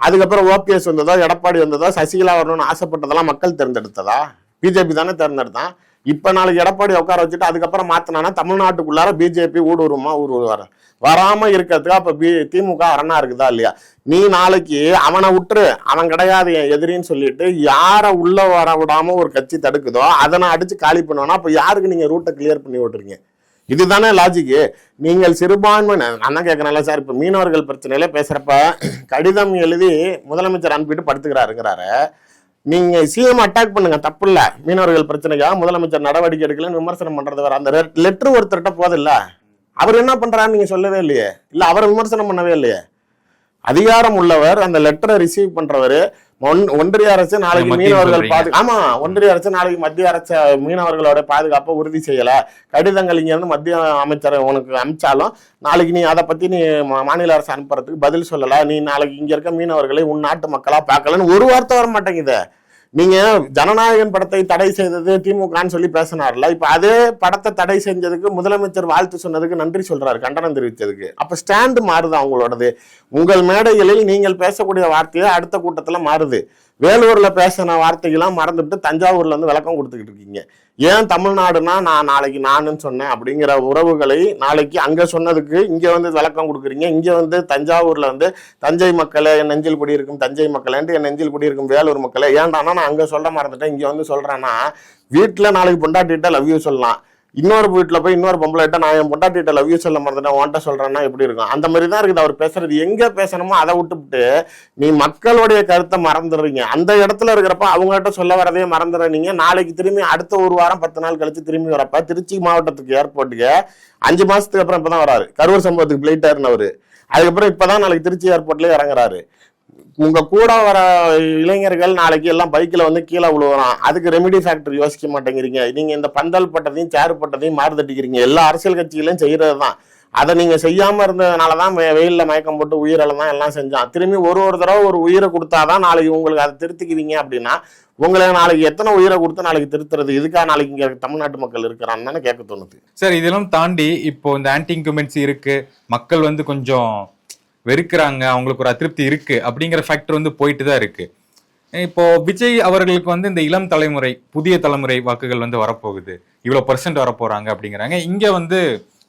அதுக்கப்புறம் ஓபிஎஸ் வந்ததோ எடப்பாடி வந்ததோ சசிகலா வரணும்னு ஆசைப்பட்டதெல்லாம் மக்கள் தேர்ந்தெடுத்ததா? பிஜேபி தானே தேர்ந்தெடுத்தான். இப்ப நாளைக்கு எடப்பாடி உட்கார வச்சுட்டு அதுக்கப்புறம் மாத்தினா தமிழ்நாட்டுக்குள்ளார பிஜேபி ஊடுருவமா ஊடுருவார வராம இருக்கிறதுக்கு அப்ப திமுக அரணா இருக்குதா இல்லையா? நீ நாளைக்கு அவனை விட்டுரு, அவன் கிடையாது என் எதிரின்னு சொல்லிட்டு யாரை உள்ள வர விடாம ஒரு கட்சி தடுக்குதோ அதை நான் அடிச்சு காலி பண்ணுவேன்னா அப்ப யாருக்கு நீங்க ரூட்டை கிளியர் பண்ணி விட்டுறீங்க? இதுதானே லாஜிக்கு. நீங்கள் சிறுபான்மை நான் கேட்கறேன்ல சார், இப்ப மீனவர்கள் பிரச்சனையில பேசுறப்ப கடிதம் எழுதி முதலமைச்சர் அனுப்பிட்டு படுத்துக்கிறாருங்கிறாரு. நீங்க சிஎம் அட்டாக் பண்ணுங்க, தப்பு இல்ல. மீனவர்கள் பிரச்சனைக்காக முதலமைச்சர் நடவடிக்கை எடுக்கலன்னு விமர்சனம் பண்றது வேற. அந்த லெட்டர் ஒருத்தர்கிட்ட போதில்ல, அவர் என்ன பண்றாரு நீங்க சொல்லவே இல்லையே, இல்ல அவரை விமர்சனம் பண்ணவே இல்லையே. அதிகாரம் உள்ளவர் அந்த லெட்டரை ரிசீவ் பண்றவரு. ஒன்றிய அரசு நாளைக்கு மீனவர்கள் ஆமா, ஒன்றிய அரசு நாளைக்கு மத்திய அரசு மீனவர்களோட பாதுகாப்பை உறுதி செய்யல, கடிதங்கள் இங்க இருந்து மத்திய அமைச்சர் உனக்கு அனுப்பிச்சாலும் நாளைக்கு நீ அதை பத்தி நீ மாநில அரசு அனுப்புறதுக்கு பதில் சொல்லல, நீ நாளைக்கு இங்க இருக்க மீனவர்களை உன் நாட்டு மக்களா பார்க்கலன்னு ஒரு வார்த்தை வர மாட்டேங்குது. நீங்க ஜனநாயகன் படத்தை தடை செய்தது திமுகன்னு சொல்லி பேசினார்ல, இப்ப அதே படத்தை தடை செஞ்சதுக்கு முதலமைச்சர் வாழ்த்து சொன்னதுக்கு நன்றி சொல்றாரு, கண்டனம் தெரிவித்ததுக்கு. அப்ப ஸ்டாண்டு மாறுது அவங்களோடது. உங்கள் மேடைகளில் நீங்கள் பேசக்கூடிய வார்த்தையை அடுத்த கூட்டத்துல மாறுது. வேலூர்ல பேசின வார்த்தைகள்லாம் மறந்துட்டு தஞ்சாவூர்ல வந்து விளக்கம் கொடுத்துக்கிட்டு இருக்கீங்க. ஏன் தமிழ்நாடுனா நான் நாளைக்கு நானுன்னு சொன்னேன் அப்படிங்கிற உறவுகளை நாளைக்கு அங்க சொன்னதுக்கு இங்க வந்து விளக்கம் கொடுக்குறீங்க. இங்க வந்து தஞ்சாவூர்ல வந்து தஞ்சை மக்களை என் நெஞ்சில் குடியிருக்கும் தஞ்சை மக்கள் என் நெஞ்சில் குடியிருக்கும் வேலூர் மக்களை ஏன்டானா நான் அங்க சொல்ல மறந்துட்டேன் இங்க வந்து சொல்றேன்னா, வீட்டுல நாளைக்கு பொண்டாட்டிட்ட லவ் யூ சொல்லலாம், இன்னொரு வீட்டில் போய் இன்னொரு பொம்பளைட்ட நான் என் பொண்டாட்டிட்ட லவ் யூ சொல்ல மறந்துட்டேன் உன்ட்ட சொல்றேன்னா எப்படி இருக்கும்? அந்த மாதிரி தான் இருக்குது அவர் பேசுறது. எங்க பேசணுமோ அதை விட்டுவிட்டு நீ மக்களுடைய கருத்தை மறந்துடுறீங்க. அந்த இடத்துல இருக்கிறப்ப அவங்ககிட்ட சொல்ல வரதே மறந்துடுறீங்க. நாளைக்கு திரும்பி அடுத்த ஒரு வாரம் 10 நாள் கழிச்சு திரும்பி வரப்ப திருச்சி மாவட்டத்துக்கு ஏர்போர்ட்டுக்கு 5 மாசத்துக்கு அப்புறம் இப்பதான் வராரு. கரூர் சம்பவத்துக்கு பிளைட்டாருன்னு அவரு. அதுக்கப்புறம் இப்பதான் நாளைக்கு திருச்சி ஏர்போர்ட்லயே இறங்குறாரு. உங்க கூட வர இளைஞர்கள் நாளைக்கு எல்லாம் பைக்கில் வந்து கீழே விழுவுறான். அதுக்கு ரெமிடி ஃபேக்டர் யோசிக்க மாட்டேங்கிறீங்க. நீங்க இந்த பந்தல் பட்டதையும் சேறு பட்டதையும் மாறு தட்டிக்கிறீங்க. எல்லா அரசியல் கட்சிகளையும் செய்யறது தான். அதை நீங்க செய்யாம இருந்ததுனாலதான் வெயில்ல மயக்கம் போட்டு உயிரெல்லாம் எல்லாம் செஞ்சான். திரும்பி ஒரு தடவை ஒரு உயிரை கொடுத்தாதான் நாளைக்கு உங்களுக்கு அதை திருத்திக்குவீங்க. அப்படின்னா உங்களை நாளைக்கு எத்தனை உயிரை கொடுத்து நாளைக்கு திருத்துறது? இதுக்காக நாளைக்கு இங்க தமிழ்நாட்டு மக்கள் இருக்கிறான்னு கேட்க தோணுது. சார், இதெல்லாம் தாண்டி இப்போ இந்த ஆன்டி இன்குமென்சி இருக்கு, மக்கள் வந்து கொஞ்சம் வெறுக்கிறாங்க, அவங்களுக்கு ஒரு அதிருப்தி இருக்கு அப்படிங்கிற ஃபேக்டர் வந்து போயிட்டு தான் இருக்கு. இப்போ விஜய் அவர்களுக்கு வந்து இந்த இளம் தலைமுறை, புதிய தலைமுறை வாக்குகள் வந்து வரப்போகுது, இவ்வளவு % வரப்போறாங்க அப்படிங்கிறாங்க. இங்க வந்து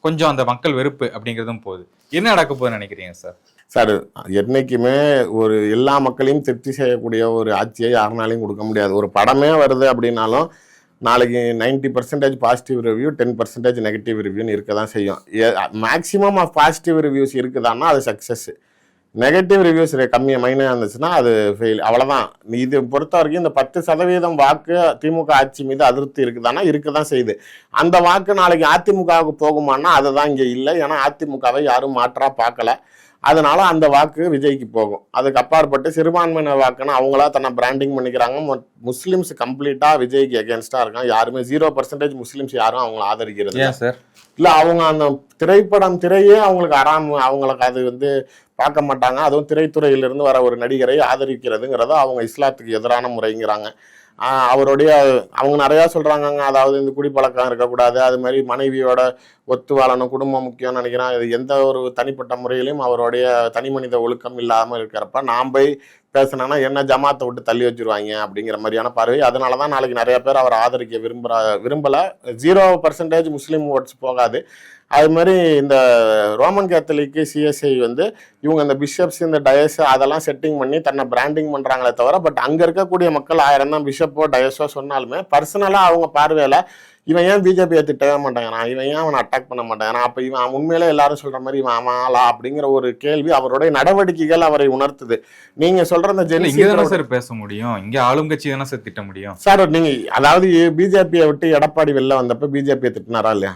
கொஞ்சம் அந்த மக்கள் வெறுப்பு அப்படிங்கிறதும் போகுது. என்ன நடக்க போகுதுன்னு நினைக்கிறீங்க சார்? சார், என்னைக்குமே ஒரு எல்லா மக்களையும் திருப்தி செய்யக்கூடிய ஒரு ஆட்சியை யாருனாலையும் கொடுக்க முடியாது. ஒரு படமே வருது அப்படின்னாலும் நாளைக்கு 90% பாசிட்டிவ் ரிவ்யூ, 10% நெகட்டிவ் ரிவ்யூன்னு இருக்க தான் செய்யும். மேக்ஸிமம் ஆஃப் பாசிட்டிவ் ரிவ்யூஸ் இருக்குதான்னா அது சக்ஸஸ். நெகட்டிவ் ரிவ்யூஸ் கம்மியாக மைனாக இருந்துச்சுன்னா அது ஃபெயில். அவ்வளோதான். இது பொறுத்த வரைக்கும் இந்த 10% வாக்கு திமுக ஆட்சி மீது அதிருப்தி இருக்குதானா இருக்க தான் செய்யுது. அந்த வாக்கு நாளைக்கு அதிமுகவுக்கு போகுமான்னா அதுதான் இங்கே இல்லை. ஏன்னா அதிமுகவை யாரும் மாற்றா பார்க்கல. அதனால அந்த வாக்கு விஜய்க்கு போகும். அதுக்கு அப்பாற்பட்டு சிறுபான்மையினர் வாக்குன்னு அவங்களா தன்னை பிராண்டிங் பண்ணிக்கிறாங்க. முஸ்லிம்ஸ் கம்ப்ளீட்டா விஜய்க்கு எகேன்ஸ்டா இருக்காங்க. யாருமே 0% முஸ்லிம்ஸ் யாரும் அவங்களை ஆதரிக்கிறது இல்ல. அவங்க அந்த திரையே அவங்களுக்கு அவங்களுக்கு அது வந்து பார்க்க மாட்டாங்க. அதுவும் திரைத்துறையிலிருந்து வர ஒரு நடிகரை ஆதரிக்கிறதுங்கிறத அவங்க இஸ்லாத்துக்கு எதிரான முறைங்கிறாங்க. அவருடைய அவங்க நிறையா சொல்கிறாங்க. அதாவது இந்த குடிப்பழக்கம் இருக்கக்கூடாது, அது மாதிரி மனைவியோட ஒத்து வாழணும், குடும்பம் முக்கியம்னு நினைக்கிறேன். இது எந்த ஒரு தனிப்பட்ட முறையிலும் அவருடைய தனி மனித ஒழுக்கம் இல்லாமல் இருக்கிறப்ப நாம் போய் பேசினோன்னா என்ன ஜமாத்தை விட்டு தள்ளி வச்சுருவாங்க அப்படிங்கிற மாதிரியான பார்வை. அதனால தான் நாளைக்கு நிறைய பேர் அவரை ஆதரிக்க விரும்பலை. 0% முஸ்லீம் ஓட்ஸ் போகாது. அது மாதிரி இந்த ரோமன் கேத்தலிக்கு சிஎஸ்ஐ வந்து இவங்க இந்த பிஷப்ஸ் இந்த டயஸ் அதெல்லாம் செட்டிங் பண்ணி தன்னை பிராண்டிங் பண்ணுறாங்களே தவிர, பட் அங்கே இருக்கக்கூடிய மக்கள் 1000 தான் பிஷப்போ டயஸோ சொன்னாலுமே பர்சனலாக அவங்க பார்வையில் இவன் ஏன் பிஜேபியை திட்டவே மாட்டேங்கிறான், இவன் ஏன் அவனை அட்டாக் பண்ண மாட்டேங்கிறான், அப்போ இவன் உண்மையிலே எல்லாரும் சொல்கிற மாதிரி இவன் ஆமாலா அப்படிங்கிற ஒரு கேள்வி அவருடைய நடவடிக்கைகள் அவரை உணர்த்துது. நீங்க சொல்ற அந்த சார் பேச முடியும், இங்க ஆளும் கட்சி தானே சார் திட்ட முடியும் சார். நீங்க அதாவது பிஜேபியை விட்டு எடப்பாடி வெளில வந்தப்ப பிஜேபியை திட்டினாரா இல்லையா?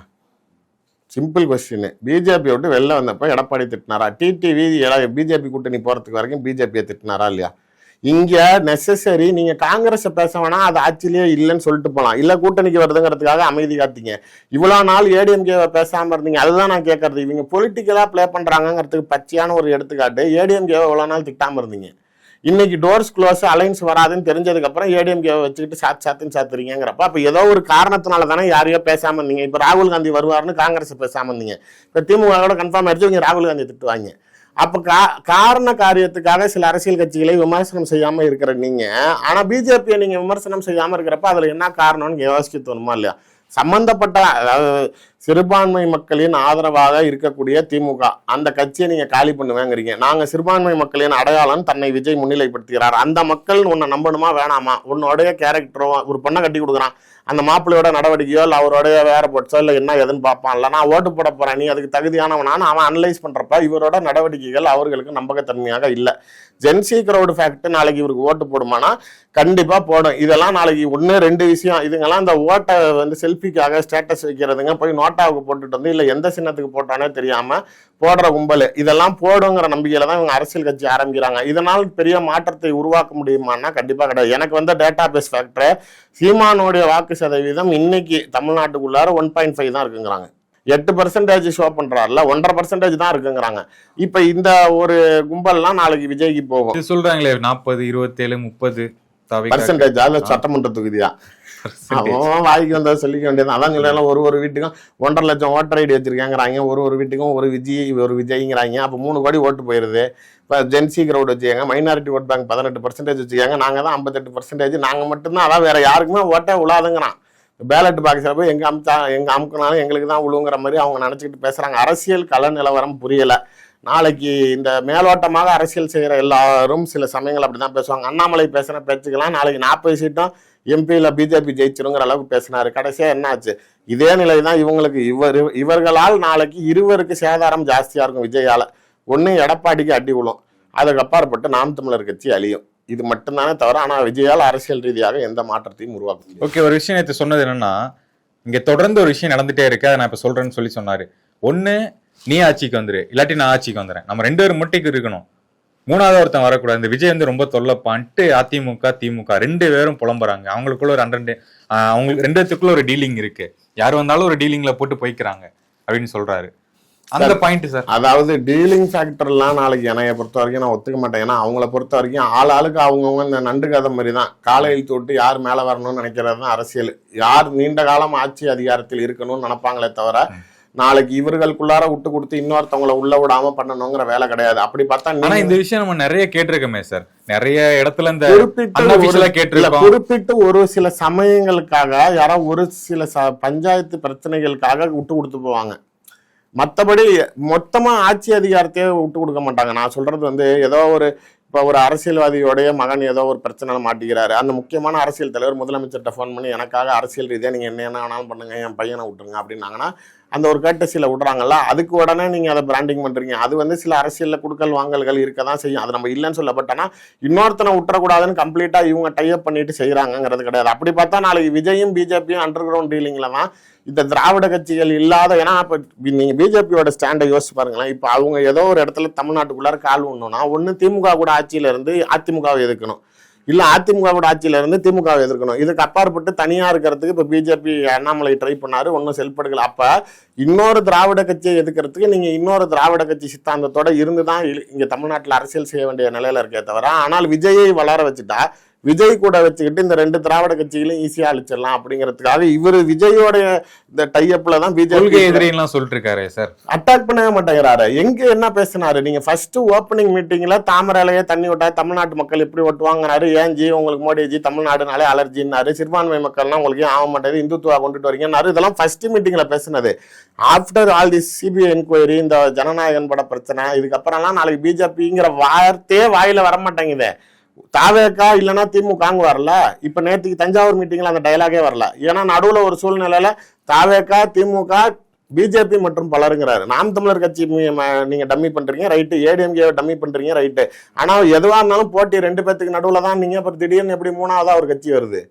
Simple question. பிஜேபியை விட்டு வெளில வந்தப்ப எடப்பாடி திட்டினாரா? டிடிவி பிஜேபி கூட்டணி போறதுக்கு வரைக்கும் பிஜேபியை திட்டினாரா இல்லையா? இங்க நெசசரி நீங்க காங்கிரஸை பேச வேணா, அது ஆட்சியிலேயே இல்லைன்னு சொல்லிட்டு போகலாம். இல்ல கூட்டணிக்கு வருதுங்கிறதுக்காக அமைதி காத்தீங்க. இவ்வளவு நாள் ஏடிஎம்கே பேசாம இருந்தீங்க. அதுதான் நான் கேட்கறது. இவங்க பொலிட்டிக்கலா பிளே பண்றாங்கிறதுக்கு பச்சையான ஒரு எடுத்துக்காட்டு. ஏடிஎம்கே இவ்வளவு நாள் திட்டாம இருந்தீங்க. இன்னைக்கு டோர்ஸ் க்ளோஸ், அலைன்ஸ் வராதுன்னு தெரிஞ்சதுக்கு அப்புறம் ஏடிஎம்கே வச்சுக்கிட்டு சாத்துன்னு சாத்துறீங்கிறப்ப அப்ப ஏதோ ஒரு காரணத்தினால தானே யாரையோ பேசாம இருந்தீங்க. இப்ப ராகுல் காந்தி வருவாருன்னு காங்கிரஸ் பேசாம இருந்தீங்க. இப்ப திமுக கன்ஃபார்ம் ஆயிடுச்சு, இவங்க ராகுல் காந்தி திட்டுவாங்க. அப்ப காரண காரியத்துக்காக சில அரசியல் கட்சிகளை விமர்சனம் செய்யாம இருக்கிற நீங்க, ஆனா பிஜேபியை நீங்க விமர்சனம் செய்யாம இருக்கிறப்ப அதுல என்ன காரணம்னு யோசிக்க தோணுமா இல்லையா? சம்பந்தப்பட்ட அதாவது சிறுபான்மை மக்களின் ஆதரவாக இருக்கக்கூடிய திமுக அந்த கட்சியை நீங்க காலி பண்ணுவேங்கிறீங்க. நாங்க சிறுபான்மை மக்களின் அடையாளம் தன்னை விஜய் முன்னிலைப்படுத்துகிறார். அந்த மக்கள் உன்னை நம்பணுமா வேணாமா? உன்னோடைய கேரக்டரோ, ஒரு பொண்ணை கட்டி கொடுக்குறான், அந்த மாப்பிள்ளையோட நடவடிக்கையோ இல்லை அவருடைய வேற போட்ஸோ இல்லை என்ன எதுன்னு பார்ப்பான். இல்லை நான் ஓட்டு போட போறேன், நீ அதுக்கு தகுதியானவனான்னு அவன் அனலைஸ் பண்றப்ப இவரோட நடவடிக்கைகள் அவர்களுக்கு நம்பகத்தன்மையாக இல்லை. ஜென்சி கிரௌடு ஃபேக்ட் நாளைக்கு இவருக்கு ஓட்டு போடுமானா கண்டிப்பா போடும். இதெல்லாம் நாளைக்கு 1-2 விஷயம். இதுங்கெல்லாம் இந்த ஓட்டை வந்து செல்ஃபிக்காக ஸ்டேட்டஸ் வைக்கிறதுங்க, போய் நோட்டாவுக்கு போட்டுட்டு வந்து இல்லை எந்த சின்னத்துக்கு போட்டானே தெரியாம போடுற கும்பல், இதெல்லாம் போடுங்கிற நம்பிக்கையில தான் இவங்க அரசியல் கட்சி ஆரம்பிக்கிறாங்க. இதனால் பெரிய மாற்றத்தை உருவாக்க முடியுமான்னா கண்டிப்பா கிடையாது. எனக்கு வந்து டேட்டா பேஸ் ஃபேக்டர் சீமானுடைய வாக்கு சதவீதம் இன்னைக்கு தமிழ்நாட்டுக்குள்ளார 1.5 தான் இருக்குங்கிறாங்க. 8% ஷோ பண்றாருல, 1.5% தான் இருக்குங்கிறாங்க. இப்ப இந்த ஒரு கும்பல்லாம் நாளைக்கு விஜய்க்கு போகும் சொல்றாங்களே 40, 27, 30% அதுல சட்டமன்ற தொகுதியா அவன் வாய்க்கு வந்தா சொல்லிக்க வேண்டியது. அதான் சொல்லலாம். ஒரு வீட்டுக்கும் 1.5 லட்சம் ஓட்டர் ஐடி வச்சிருக்காங்கிறாங்க. ஒரு வீட்டுக்கும் ஒரு விஜய்ங்கிறாங்க. அப்ப 3 கோடி ஓட்டு போயிருது. இப்ப ஜென்சி கிரௌட் வச்சுக்காங்க, மைனாரிட்டி ஓட் பேங்க் 18% வச்சுக்காங்க. நாங்க தான் 58%. நாங்க மட்டும்தான், அதான் வேற யாருக்குமே ஓட்டே உழாதுங்கிறான். பேலட் பாக்ஸில் போய் எங்க அமுக்கினாலும் எங்களுக்கு தான் உழுவுங்கிற மாதிரி அவங்க நினைச்சுக்கிட்டு பேசுறாங்க. அரசியல் கள நிலவரம் புரியல. நாளைக்கு இந்த மேலோட்டமாக அரசியல் செய்கிற எல்லாரும் சில சமயங்கள் அப்படிதான் பேசுவாங்க. அண்ணாமலை பேசுகிற பேச்சுக்கெல்லாம் நாளைக்கு 40 சீட்டும் எம்பியில பிஜேபி ஜெயிச்சிருங்கிற அளவுக்கு பேசினாரு. கடைசியா என்ன ஆச்சு? இதே நிலை தான் இவங்களுக்கு. இவர்களால் நாளைக்கு இருவருக்கு சேதாரம் ஜாஸ்தியா இருக்கும். விஜயால ஒண்ணு எடப்பாடிக்கு அடி விழும், அதுக்கு அப்பாற்பட்டு நாம் தமிழர் கட்சி அழியும். இது மட்டும்தானே தவிர ஆனா விஜயால் அரசியல் ரீதியாக எந்த மாற்றத்தையும் உருவாக்க முடியும். ஓகே, ஒரு விஷயம் நேற்று சொன்னது என்னன்னா, இங்க தொடர்ந்து ஒரு விஷயம் நடந்துட்டே இருக்கு, அதை நான் இப்ப சொல்றேன்னு சொன்னாரு. ஒண்ணு, நீ ஆட்சிக்கு வந்துரு, இல்லாட்டி நான் ஆட்சிக்கு வந்துறேன், நம்ம 2 பேரும் முட்டைக்கு இருக்கணும், 3வது ஒருத்தன் வரக்கூடாது. இந்த விஜய் வந்து ரொம்ப தொல்லப்பான்ட்டு அதிமுக திமுக 2 பேரும் புலம்புறாங்க. அவங்களுக்குள்ள ஒரு அவங்களுக்கு 2 பேத்துக்குள்ள ஒரு டீலிங் இருக்கு, யார் வந்தாலும் ஒரு டீலிங்ல போட்டு போய்க்கிறாங்க அப்படின்னு சொல்றாரு. அந்த பாயிண்ட் சார், அதாவது டீலிங் ஃபேக்டர்லாம் நாளைக்கு என்னைய பொறுத்த வரைக்கும் நான் ஒத்துக்க மாட்டேன். ஏன்னா அவங்கள பொறுத்த வரைக்கும் ஆளுக்கு அவங்கவுங்க இந்த நண்டு கதை மாதிரி தான், காலையில் தொட்டு யார் மேலே வரணும்னு நினைக்கிறது தான் அரசியல். யார் நீண்ட காலம் ஆட்சி அதிகாரத்தில் இருக்கணும்னு நினைப்பாங்களே தவிர நாளைக்கு இவர்களுக்குள்ளார விட்டு கொடுத்து இன்னொருத்தவங்களை உள்ள விடாம பண்ணணுங்கிற வேலை கிடையாது. அப்படி பார்த்தா இந்த விஷயம் நம்ம நிறைய கேட்டிருக்கோமே சார், நிறைய இடத்துல இந்த குறிப்பிட்டு ஒரு சில சமயங்களுக்காக யாரோ ஒரு சில பஞ்சாயத்து பிரச்சனைகளுக்காக விட்டு கொடுத்து போவாங்க. மற்றபடி மொத்தமா ஆட்சி அதிகாரத்தையே விட்டு கொடுக்க மாட்டாங்க. நான் சொல்றது வந்து ஏதோ இப்போ ஒரு அரசியல்வாதியோடைய மகன் ஏதோ ஒரு பிரச்சனை மாட்டிக்கிறாரு, அந்த முக்கியமான அரசியல் தலைவர் முதலமைச்சர்கிட்ட ஃபோன் பண்ணி எனக்காக அரசியல் ரீதியாக நீங்கள் என்ன வேணாலும் பண்ணுங்க, என் பையனை விட்டுருங்க அப்படின்னாங்கன்னா அந்த ஒரு கேட்டசியில் விடுறாங்கல்ல, அதுக்கு உடனே நீங்கள் அதை பிராண்டிங் பண்ணுறீங்க. அது வந்து சில அரசியலில் குடுக்கல் வாங்கல்கள் இருக்க தான் செய்யும், அது நம்ம இல்லைன்னு சொல்ல. பட் ஆனால் இன்னொருத்தனை விட்டுறக்கூடாதுன்னு கம்ப்ளீட்டாக இவங்க டைப் பண்ணிட்டு செய்கிறாங்கிறது கிடையாது. அப்படி பார்த்தா நாளைக்கு விஜயும் பிஜேபியும் அண்டர் கிரவுண்ட் டீலிங்கில் தான் இந்த திராவிட கட்சிகள் இல்லாத. ஏன்னா இப்போ நீங்கள் பிஜேபியோட ஸ்டாண்டை யோசிச்சு பாருங்களேன். இப்போ அவங்க ஏதோ ஒரு இடத்துல தமிழ்நாட்டுக்குள்ளார கால் ஒண்ணுன்னா ஒன்று திமுக கூட ஆட்சியில இருந்து அதிமுகவை எதிர்க்கணும், இல்லை அதிமுக கூட ஆட்சியில இருந்து திமுகவை எதிர்க்கணும். இதுக்கு அப்பாற்பட்டு தனியா இருக்கிறதுக்கு இப்போ பிஜேபி அண்ணாமலை ட்ரை பண்ணாரு, ஒன்றும் செயல்படுகல. அப்ப இன்னொரு திராவிட கட்சியை எதிர்க்கிறதுக்கு நீங்க இன்னொரு திராவிட கட்சி சித்தாந்தத்தோட இருந்துதான் இங்க தமிழ்நாட்டில் அரசியல் செய்ய வேண்டிய நிலையில இருக்கே தவிர, ஆனால் விஜயை வளர வச்சுட்டா விஜய் கூட வச்சுக்கிட்டு இந்த 2 திராவிட கட்சிகளையும் ஈஸியா அழிச்சிடலாம் அப்படிங்கிறதுக்காக இவர் விஜயோட இந்த டைப்ல தான் பிஜேபி எதிரிலாம் சொல்லிட்டு இருக்காரு சார். அட்டாக் பண்ணவே மாட்டேங்கிறாரு. எங்க என்ன பேசினாரு? நீங்க ஃபர்ஸ்ட் ஓப்பனிங் மீட்டிங்ல தாமரையிலேயே தண்ணி விட்டா தமிழ்நாட்டு மக்கள் எப்படி ஓட்டுவாங்கனாரு. ஏன்ஜி உங்களுக்கு மோடிஜி தமிழ்நாடுனாலே அலர்ஜின்னாரு, சிறுபான்மை மக்கள்லாம் உங்களுக்கு ஏன் ஆக மாட்டேது, இந்துத்துவா கொண்டுட்டு வரீங்கன்னாரு. இதெல்லாம் ஃபர்ஸ்ட் மீட்டிங்ல பேசினது. After all the CBI enquiry, இந்த ஜனநாயகன் பட பிரச்சனை, இதுக்கப்புறம்லாம் நாளைக்கு பிஜேபிங்கிற வார்த்தையே வாயில வரமாட்டேங்குது. தாவேக்கா இல்லைன்னா திமுக வரல. இப்ப நேற்றுக்கு தஞ்சாவூர் மீட்டிங்ல அந்த டயலாகே வரல. ஏன்னா நடுவுல ஒரு சூழ்நிலையில தாவேக்கா திமுக பிஜேபி மற்றும் பலருங்கிறாரு. நாம் தமிழர் கட்சி நீங்க டம்மி பண்றீங்க ரைட்டு, ஏடிஎம்கே டம்மி பண்றீங்க ரைட்டு. ஆனா எதுவா இருந்தாலும் போட்டி 2 பேத்துக்கு நடுவுல தான். நீங்க அப்புறம் திடீர்னு எப்படி 3ஆவதா ஒரு கட்சி வருது?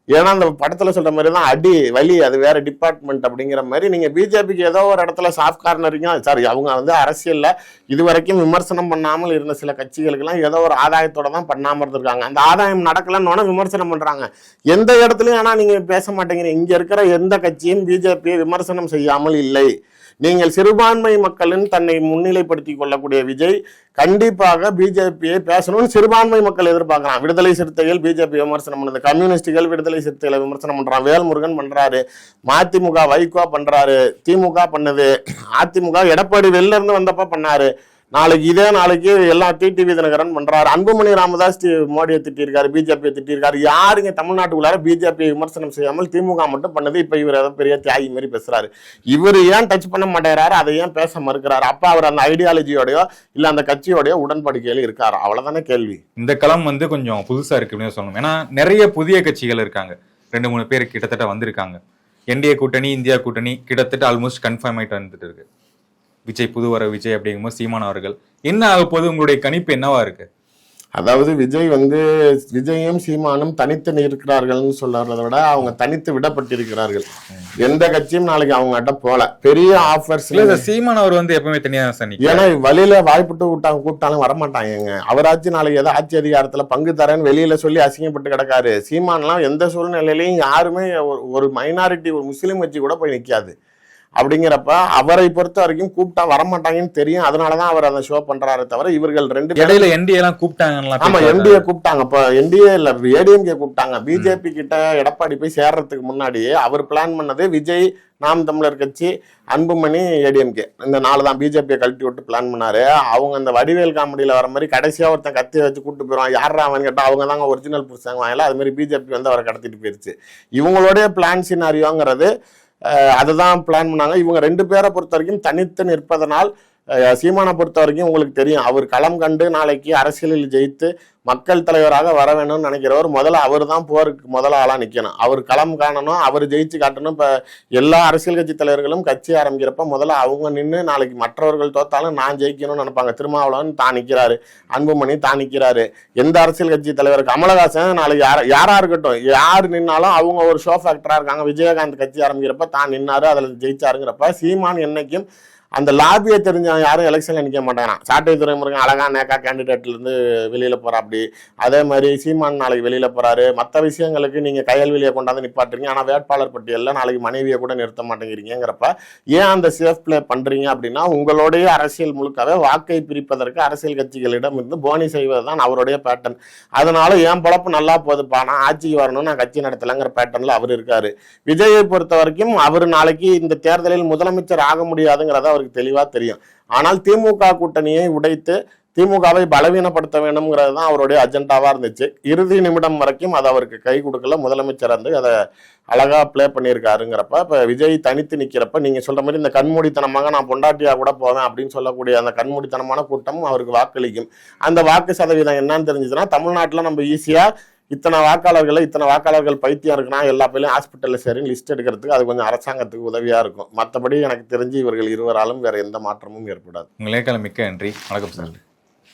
ஏன்னா அந்த படத்துல சொல்ற மாதிரி தான் அடி வலி, அது வேற டிபார்ட்மெண்ட் அப்படிங்கிற மாதிரி. நீங்க பிஜேபிக்கு ஏதோ ஒரு இடத்துல சாஃப்ட் கார்னரிங்க. சாரி, அவங்க வந்து அரசியல்ல இதுவரைக்கும் விமர்சனம் பண்ணாமல் இருந்த சில கட்சிகளுக்கெல்லாம் ஏதோ ஒரு ஆதாயத்தோட தான் பண்ணாம இருந்திருக்காங்க. அந்த ஆதாயம் நடக்கலன்னு விமர்சனம் பண்றாங்க. எந்த இடத்துலயும் ஆனா நீங்க பேச மாட்டேங்கிறீங்க. இங்க இருக்கிற எந்த கட்சியும் பிஜேபியை விமர்சனம் செய்யாமல் இல்லை. நீங்கள் சிறுபான்மை மக்களின் தன்னை முன்னிலைப்படுத்திக் கொள்ளக்கூடிய விஜய் கண்டிப்பாக பிஜேபியை பேசணும்னு சிறுபான்மை மக்கள் எதிர்பார்க்கலாம். விடுதலை சிறுத்தைகள் பிஜேபி விமர்சனம் பண்ணுது, கம்யூனிஸ்டுகள் விடுதலை சிறுத்தைகளை விமர்சனம் பண்றான், வேல்முருகன் பண்றாரு, மதிமுக வைகோ பண்றாரு, திமுக பண்ணுது, அதிமுக எடப்பாடி வெளில இருந்து வந்தப்ப பண்ணாரு. நாளைக்கு எல்லாம் டிடிவி தினகரன் பண்றாரு, அன்புமணி ராமதாஸ் மோடியை திட்டிருக்காரு, பிஜேபியை திட்டிருக்காரு. யாருங்க தமிழ்நாட்டுக்குள்ளார பிஜேபியை விமர்சனம் செய்யாமல் திமுக மட்டும் பண்ணது. இப்ப இவர் ஏதோ பெரிய தியாகி மாதிரி பேசுறாரு. இவர் ஏன் டச் பண்ண மாட்டேறாரு, அதை ஏன் பேச மறுக்கிறாரு? அப்ப அவர் அந்த ஐடியாலஜியோடயோ இல்ல அந்த கட்சியோடய உடன்படிக்கையில இருக்காரு, அவ்வளவுதானே கேள்வி. இந்த களம் வந்து கொஞ்சம் புதுசா இருக்கு அப்படின்னு சொல்லணும். ஏன்னா நிறைய புதிய கட்சிகள் இருக்காங்க, 2-3 பேர் கிட்டத்தட்ட வந்திருக்காங்க. என்டிஏ கூட்டணி, இந்தியா கூட்டணி கிட்டத்தட்ட ஆல்மோஸ்ட் கன்ஃபார்ம் ஆயிட்டு வந்துட்டு இருக்கு. விஜய் புதுவர விஜய் அப்படிங்கும்போது சீமான் அவர்கள் என்ன ஆக போது, உங்களுடைய கணிப்பு என்னவா இருக்கு? அதாவது விஜயும் சீமானும் தனித்து இருக்கிறார்கள்னு சொல்றதை விட அவங்க தனித்து விடப்பட்டிருக்கிறார்கள். எந்த கட்சியும் நாளைக்கு அவங்க கிட்ட போல பெரிய ஆஃபர்ஸ். சீமான் அவர் வந்து எப்பவுமே தனியா சார், ஏன்னா வழியில வாய்ப்புட்டு கூப்பிட்டாலும் வரமாட்டாங்க. அவராச்சு நாளைக்கு ஏதாவது ஆட்சி அதிகாரத்துல பங்கு தரேன்னு வெளியில சொல்லி அசிங்கப்பட்டு கிடக்காரு. சீமான்லாம் எந்த சூழ்நிலையிலையும் யாருமே ஒரு மைனாரிட்டி ஒரு முஸ்லீம் கட்சி கூட போய் நிக்காது. அப்படிங்கிறப்ப அவரை பொறுத்த வரைக்கும் கூப்பிட்டா வரமாட்டாங்கன்னு தெரியும். அதனாலதான் அவர் அந்த ஷோ பண்றாரு தவிர இவர்கள் 2 இடையில என்டிஏ எல்லாம் கூப்பிட்டாங்க. ஆமா, என்டிஏ கூப்பிட்டாங்க. இப்ப என்டிஏ இல்ல ஏடிஎம்கே கூப்பிட்டாங்க. பிஜேபி கிட்ட எடப்பாடி போய் சேர்றதுக்கு முன்னாடியே அவர் பிளான் பண்ணது விஜய், நாம் தமிழர் கட்சி, அன்புமணி, ஏடிஎம்கே இந்த 4 தான் பிஜேபியை கழட்டி விட்டு பிளான் பண்ணாரு. அவங்க அந்த வடிவேல் காமெடியில வர மாதிரி கடைசியா ஒருத்தன் கத்தியை வச்சு கூப்பிட்டு போயிடுவான், யாரா அவன் கேட்டா அவங்க தாங்க ஒரிஜினல் புருஷங்க வாங்கல. அது மாதிரி பிஜேபி வந்து அவரை கடத்திட்டு போயிருச்சு. இவங்களுடைய பிளான் சினாரியோங்கிறது அதுதான் பிளான் பண்ணாங்க. இவங்க 2 பேரை பொறுத்த வரைக்கும் தனித்து நிற்பதனால் சீமானை பொறுத்த வரைக்கும் உங்களுக்கு தெரியும், அவர் களம் கண்டு நாளைக்கு அரசியலில் ஜெயித்து மக்கள் தலைவராக வர வேணும்னு நினைக்கிறவர் முதல்ல அவர் தான் போருக்கு முதல்ல ஆளாக நிற்கணும். அவர் களம் காணணும், அவர் ஜெயிச்சு காட்டணும். இப்போ எல்லா அரசியல் கட்சி தலைவர்களும் கட்சி ஆரம்பிக்கிறப்ப முதல்ல அவங்க நின்று நாளைக்கு மற்றவர்கள் தோத்தாலும் நான் ஜெயிக்கணும்னு நினைப்பாங்க. திருமாவளவன் தான் நிற்கிறாரு, அன்புமணி தான் நிற்கிறாரு. எந்த அரசியல் கட்சி தலைவர், கமலஹாசன் நாளைக்கு யாரா இருக்கட்டும், யார் நின்னாலும் அவங்க ஒரு ஷோ ஃபேக்டரா இருக்காங்க. விஜயகாந்த் கட்சி ஆரம்பிக்கிறப்ப தான் நின்னாரு, அதில் ஜெயிச்சாருங்கிறப்ப சீமான் என்னைக்கும் அந்த லாபியை தெரிஞ்ச யாரும் எலெக்ஷன்ல நிற்க மாட்டாங்க. சாட்டை துறைமுருகன் அழகா நேக்கா கேண்டிடேட்ல இருந்து வெளியில போறா. அப்படி அதே மாதிரி சீமான் நாளைக்கு வெளியில போறாரு. மற்ற விஷயங்களுக்கு நீங்க கையல்வெளியை கொண்டாந்து நிப்பாட்டுறீங்க, ஆனா வேட்பாளர் பட்டியல்ல நாளைக்கு மனைவியை கூட நிறுத்த மாட்டேங்கிறீங்கிறப்ப ஏன் அந்த சேஃப் பிளே பண்றீங்க அப்படின்னா, உங்களுடைய அரசியல் முழுக்கவே வாக்கை பிரிப்பதற்கு அரசியல் கட்சிகளிடம் இருந்து போனி செய்வதுதான் அவருடைய பேட்டர்ன். அதனால என் பொழப்பு நல்லா போகுதுப்பா, நான் ஆட்சிக்கு வரணும், நான் கட்சி நடத்தலைங்கிற பேட்டர்ன்ல அவர் இருக்காரு. விஜயை பொறுத்த வரைக்கும் அவர் நாளைக்கு இந்த தேர்தலில் முதலமைச்சர் ஆக முடியாதுங்கிறத அவருக்கு தெளிவா தெரியும். ஆனால் திமுக கூட்டணியை உடைத்து திமுகவை பலவீனப்படுத்த வேண்டும்ங்கிறது தான் அவருடைய அஜெண்டாவா இருந்துச்சு. இறுதி நிமிடம் வரைக்கும் அது அவருக்கு கை கொடுக்கல. முதலமைச்சர் வந்து அதை அழகா பிளே பண்ணியிருக்காருங்கிறப்ப இப்ப விஜய் தனித்து நிக்கிறப்ப நீங்க சொல்ற மாதிரி இந்த கண்மூடித்தனமாக நான் பொண்டாட்டியா கூட போவேன் அப்படின்னு சொல்லக்கூடிய அந்த கண்மூடித்தனமான கூட்டமும் அவருக்கு வாக்களிக்கும். அந்த வாக்கு சதவீதம் என்னன்னு தெரிஞ்சுச்சுன்னா, தமிழ்நாட்டுல நம்ம ஈஸியா இத்தனை வாக்காளர்கள் பைத்தியம் இருக்குன்னா எல்லா பேரும் ஹாஸ்பிட்டல்ல சரின்னு லிஸ்ட் எடுக்கிறதுக்கு அது கொஞ்சம் அரசாங்கத்துக்கு உதவியா இருக்கும். மற்றபடி எனக்கு தெரிஞ்சு இவர்கள் இருவராலும் வேற எந்த மாற்றமும் ஏற்படாது. உங்களே மிக்க நன்றி. வணக்கம் சார்.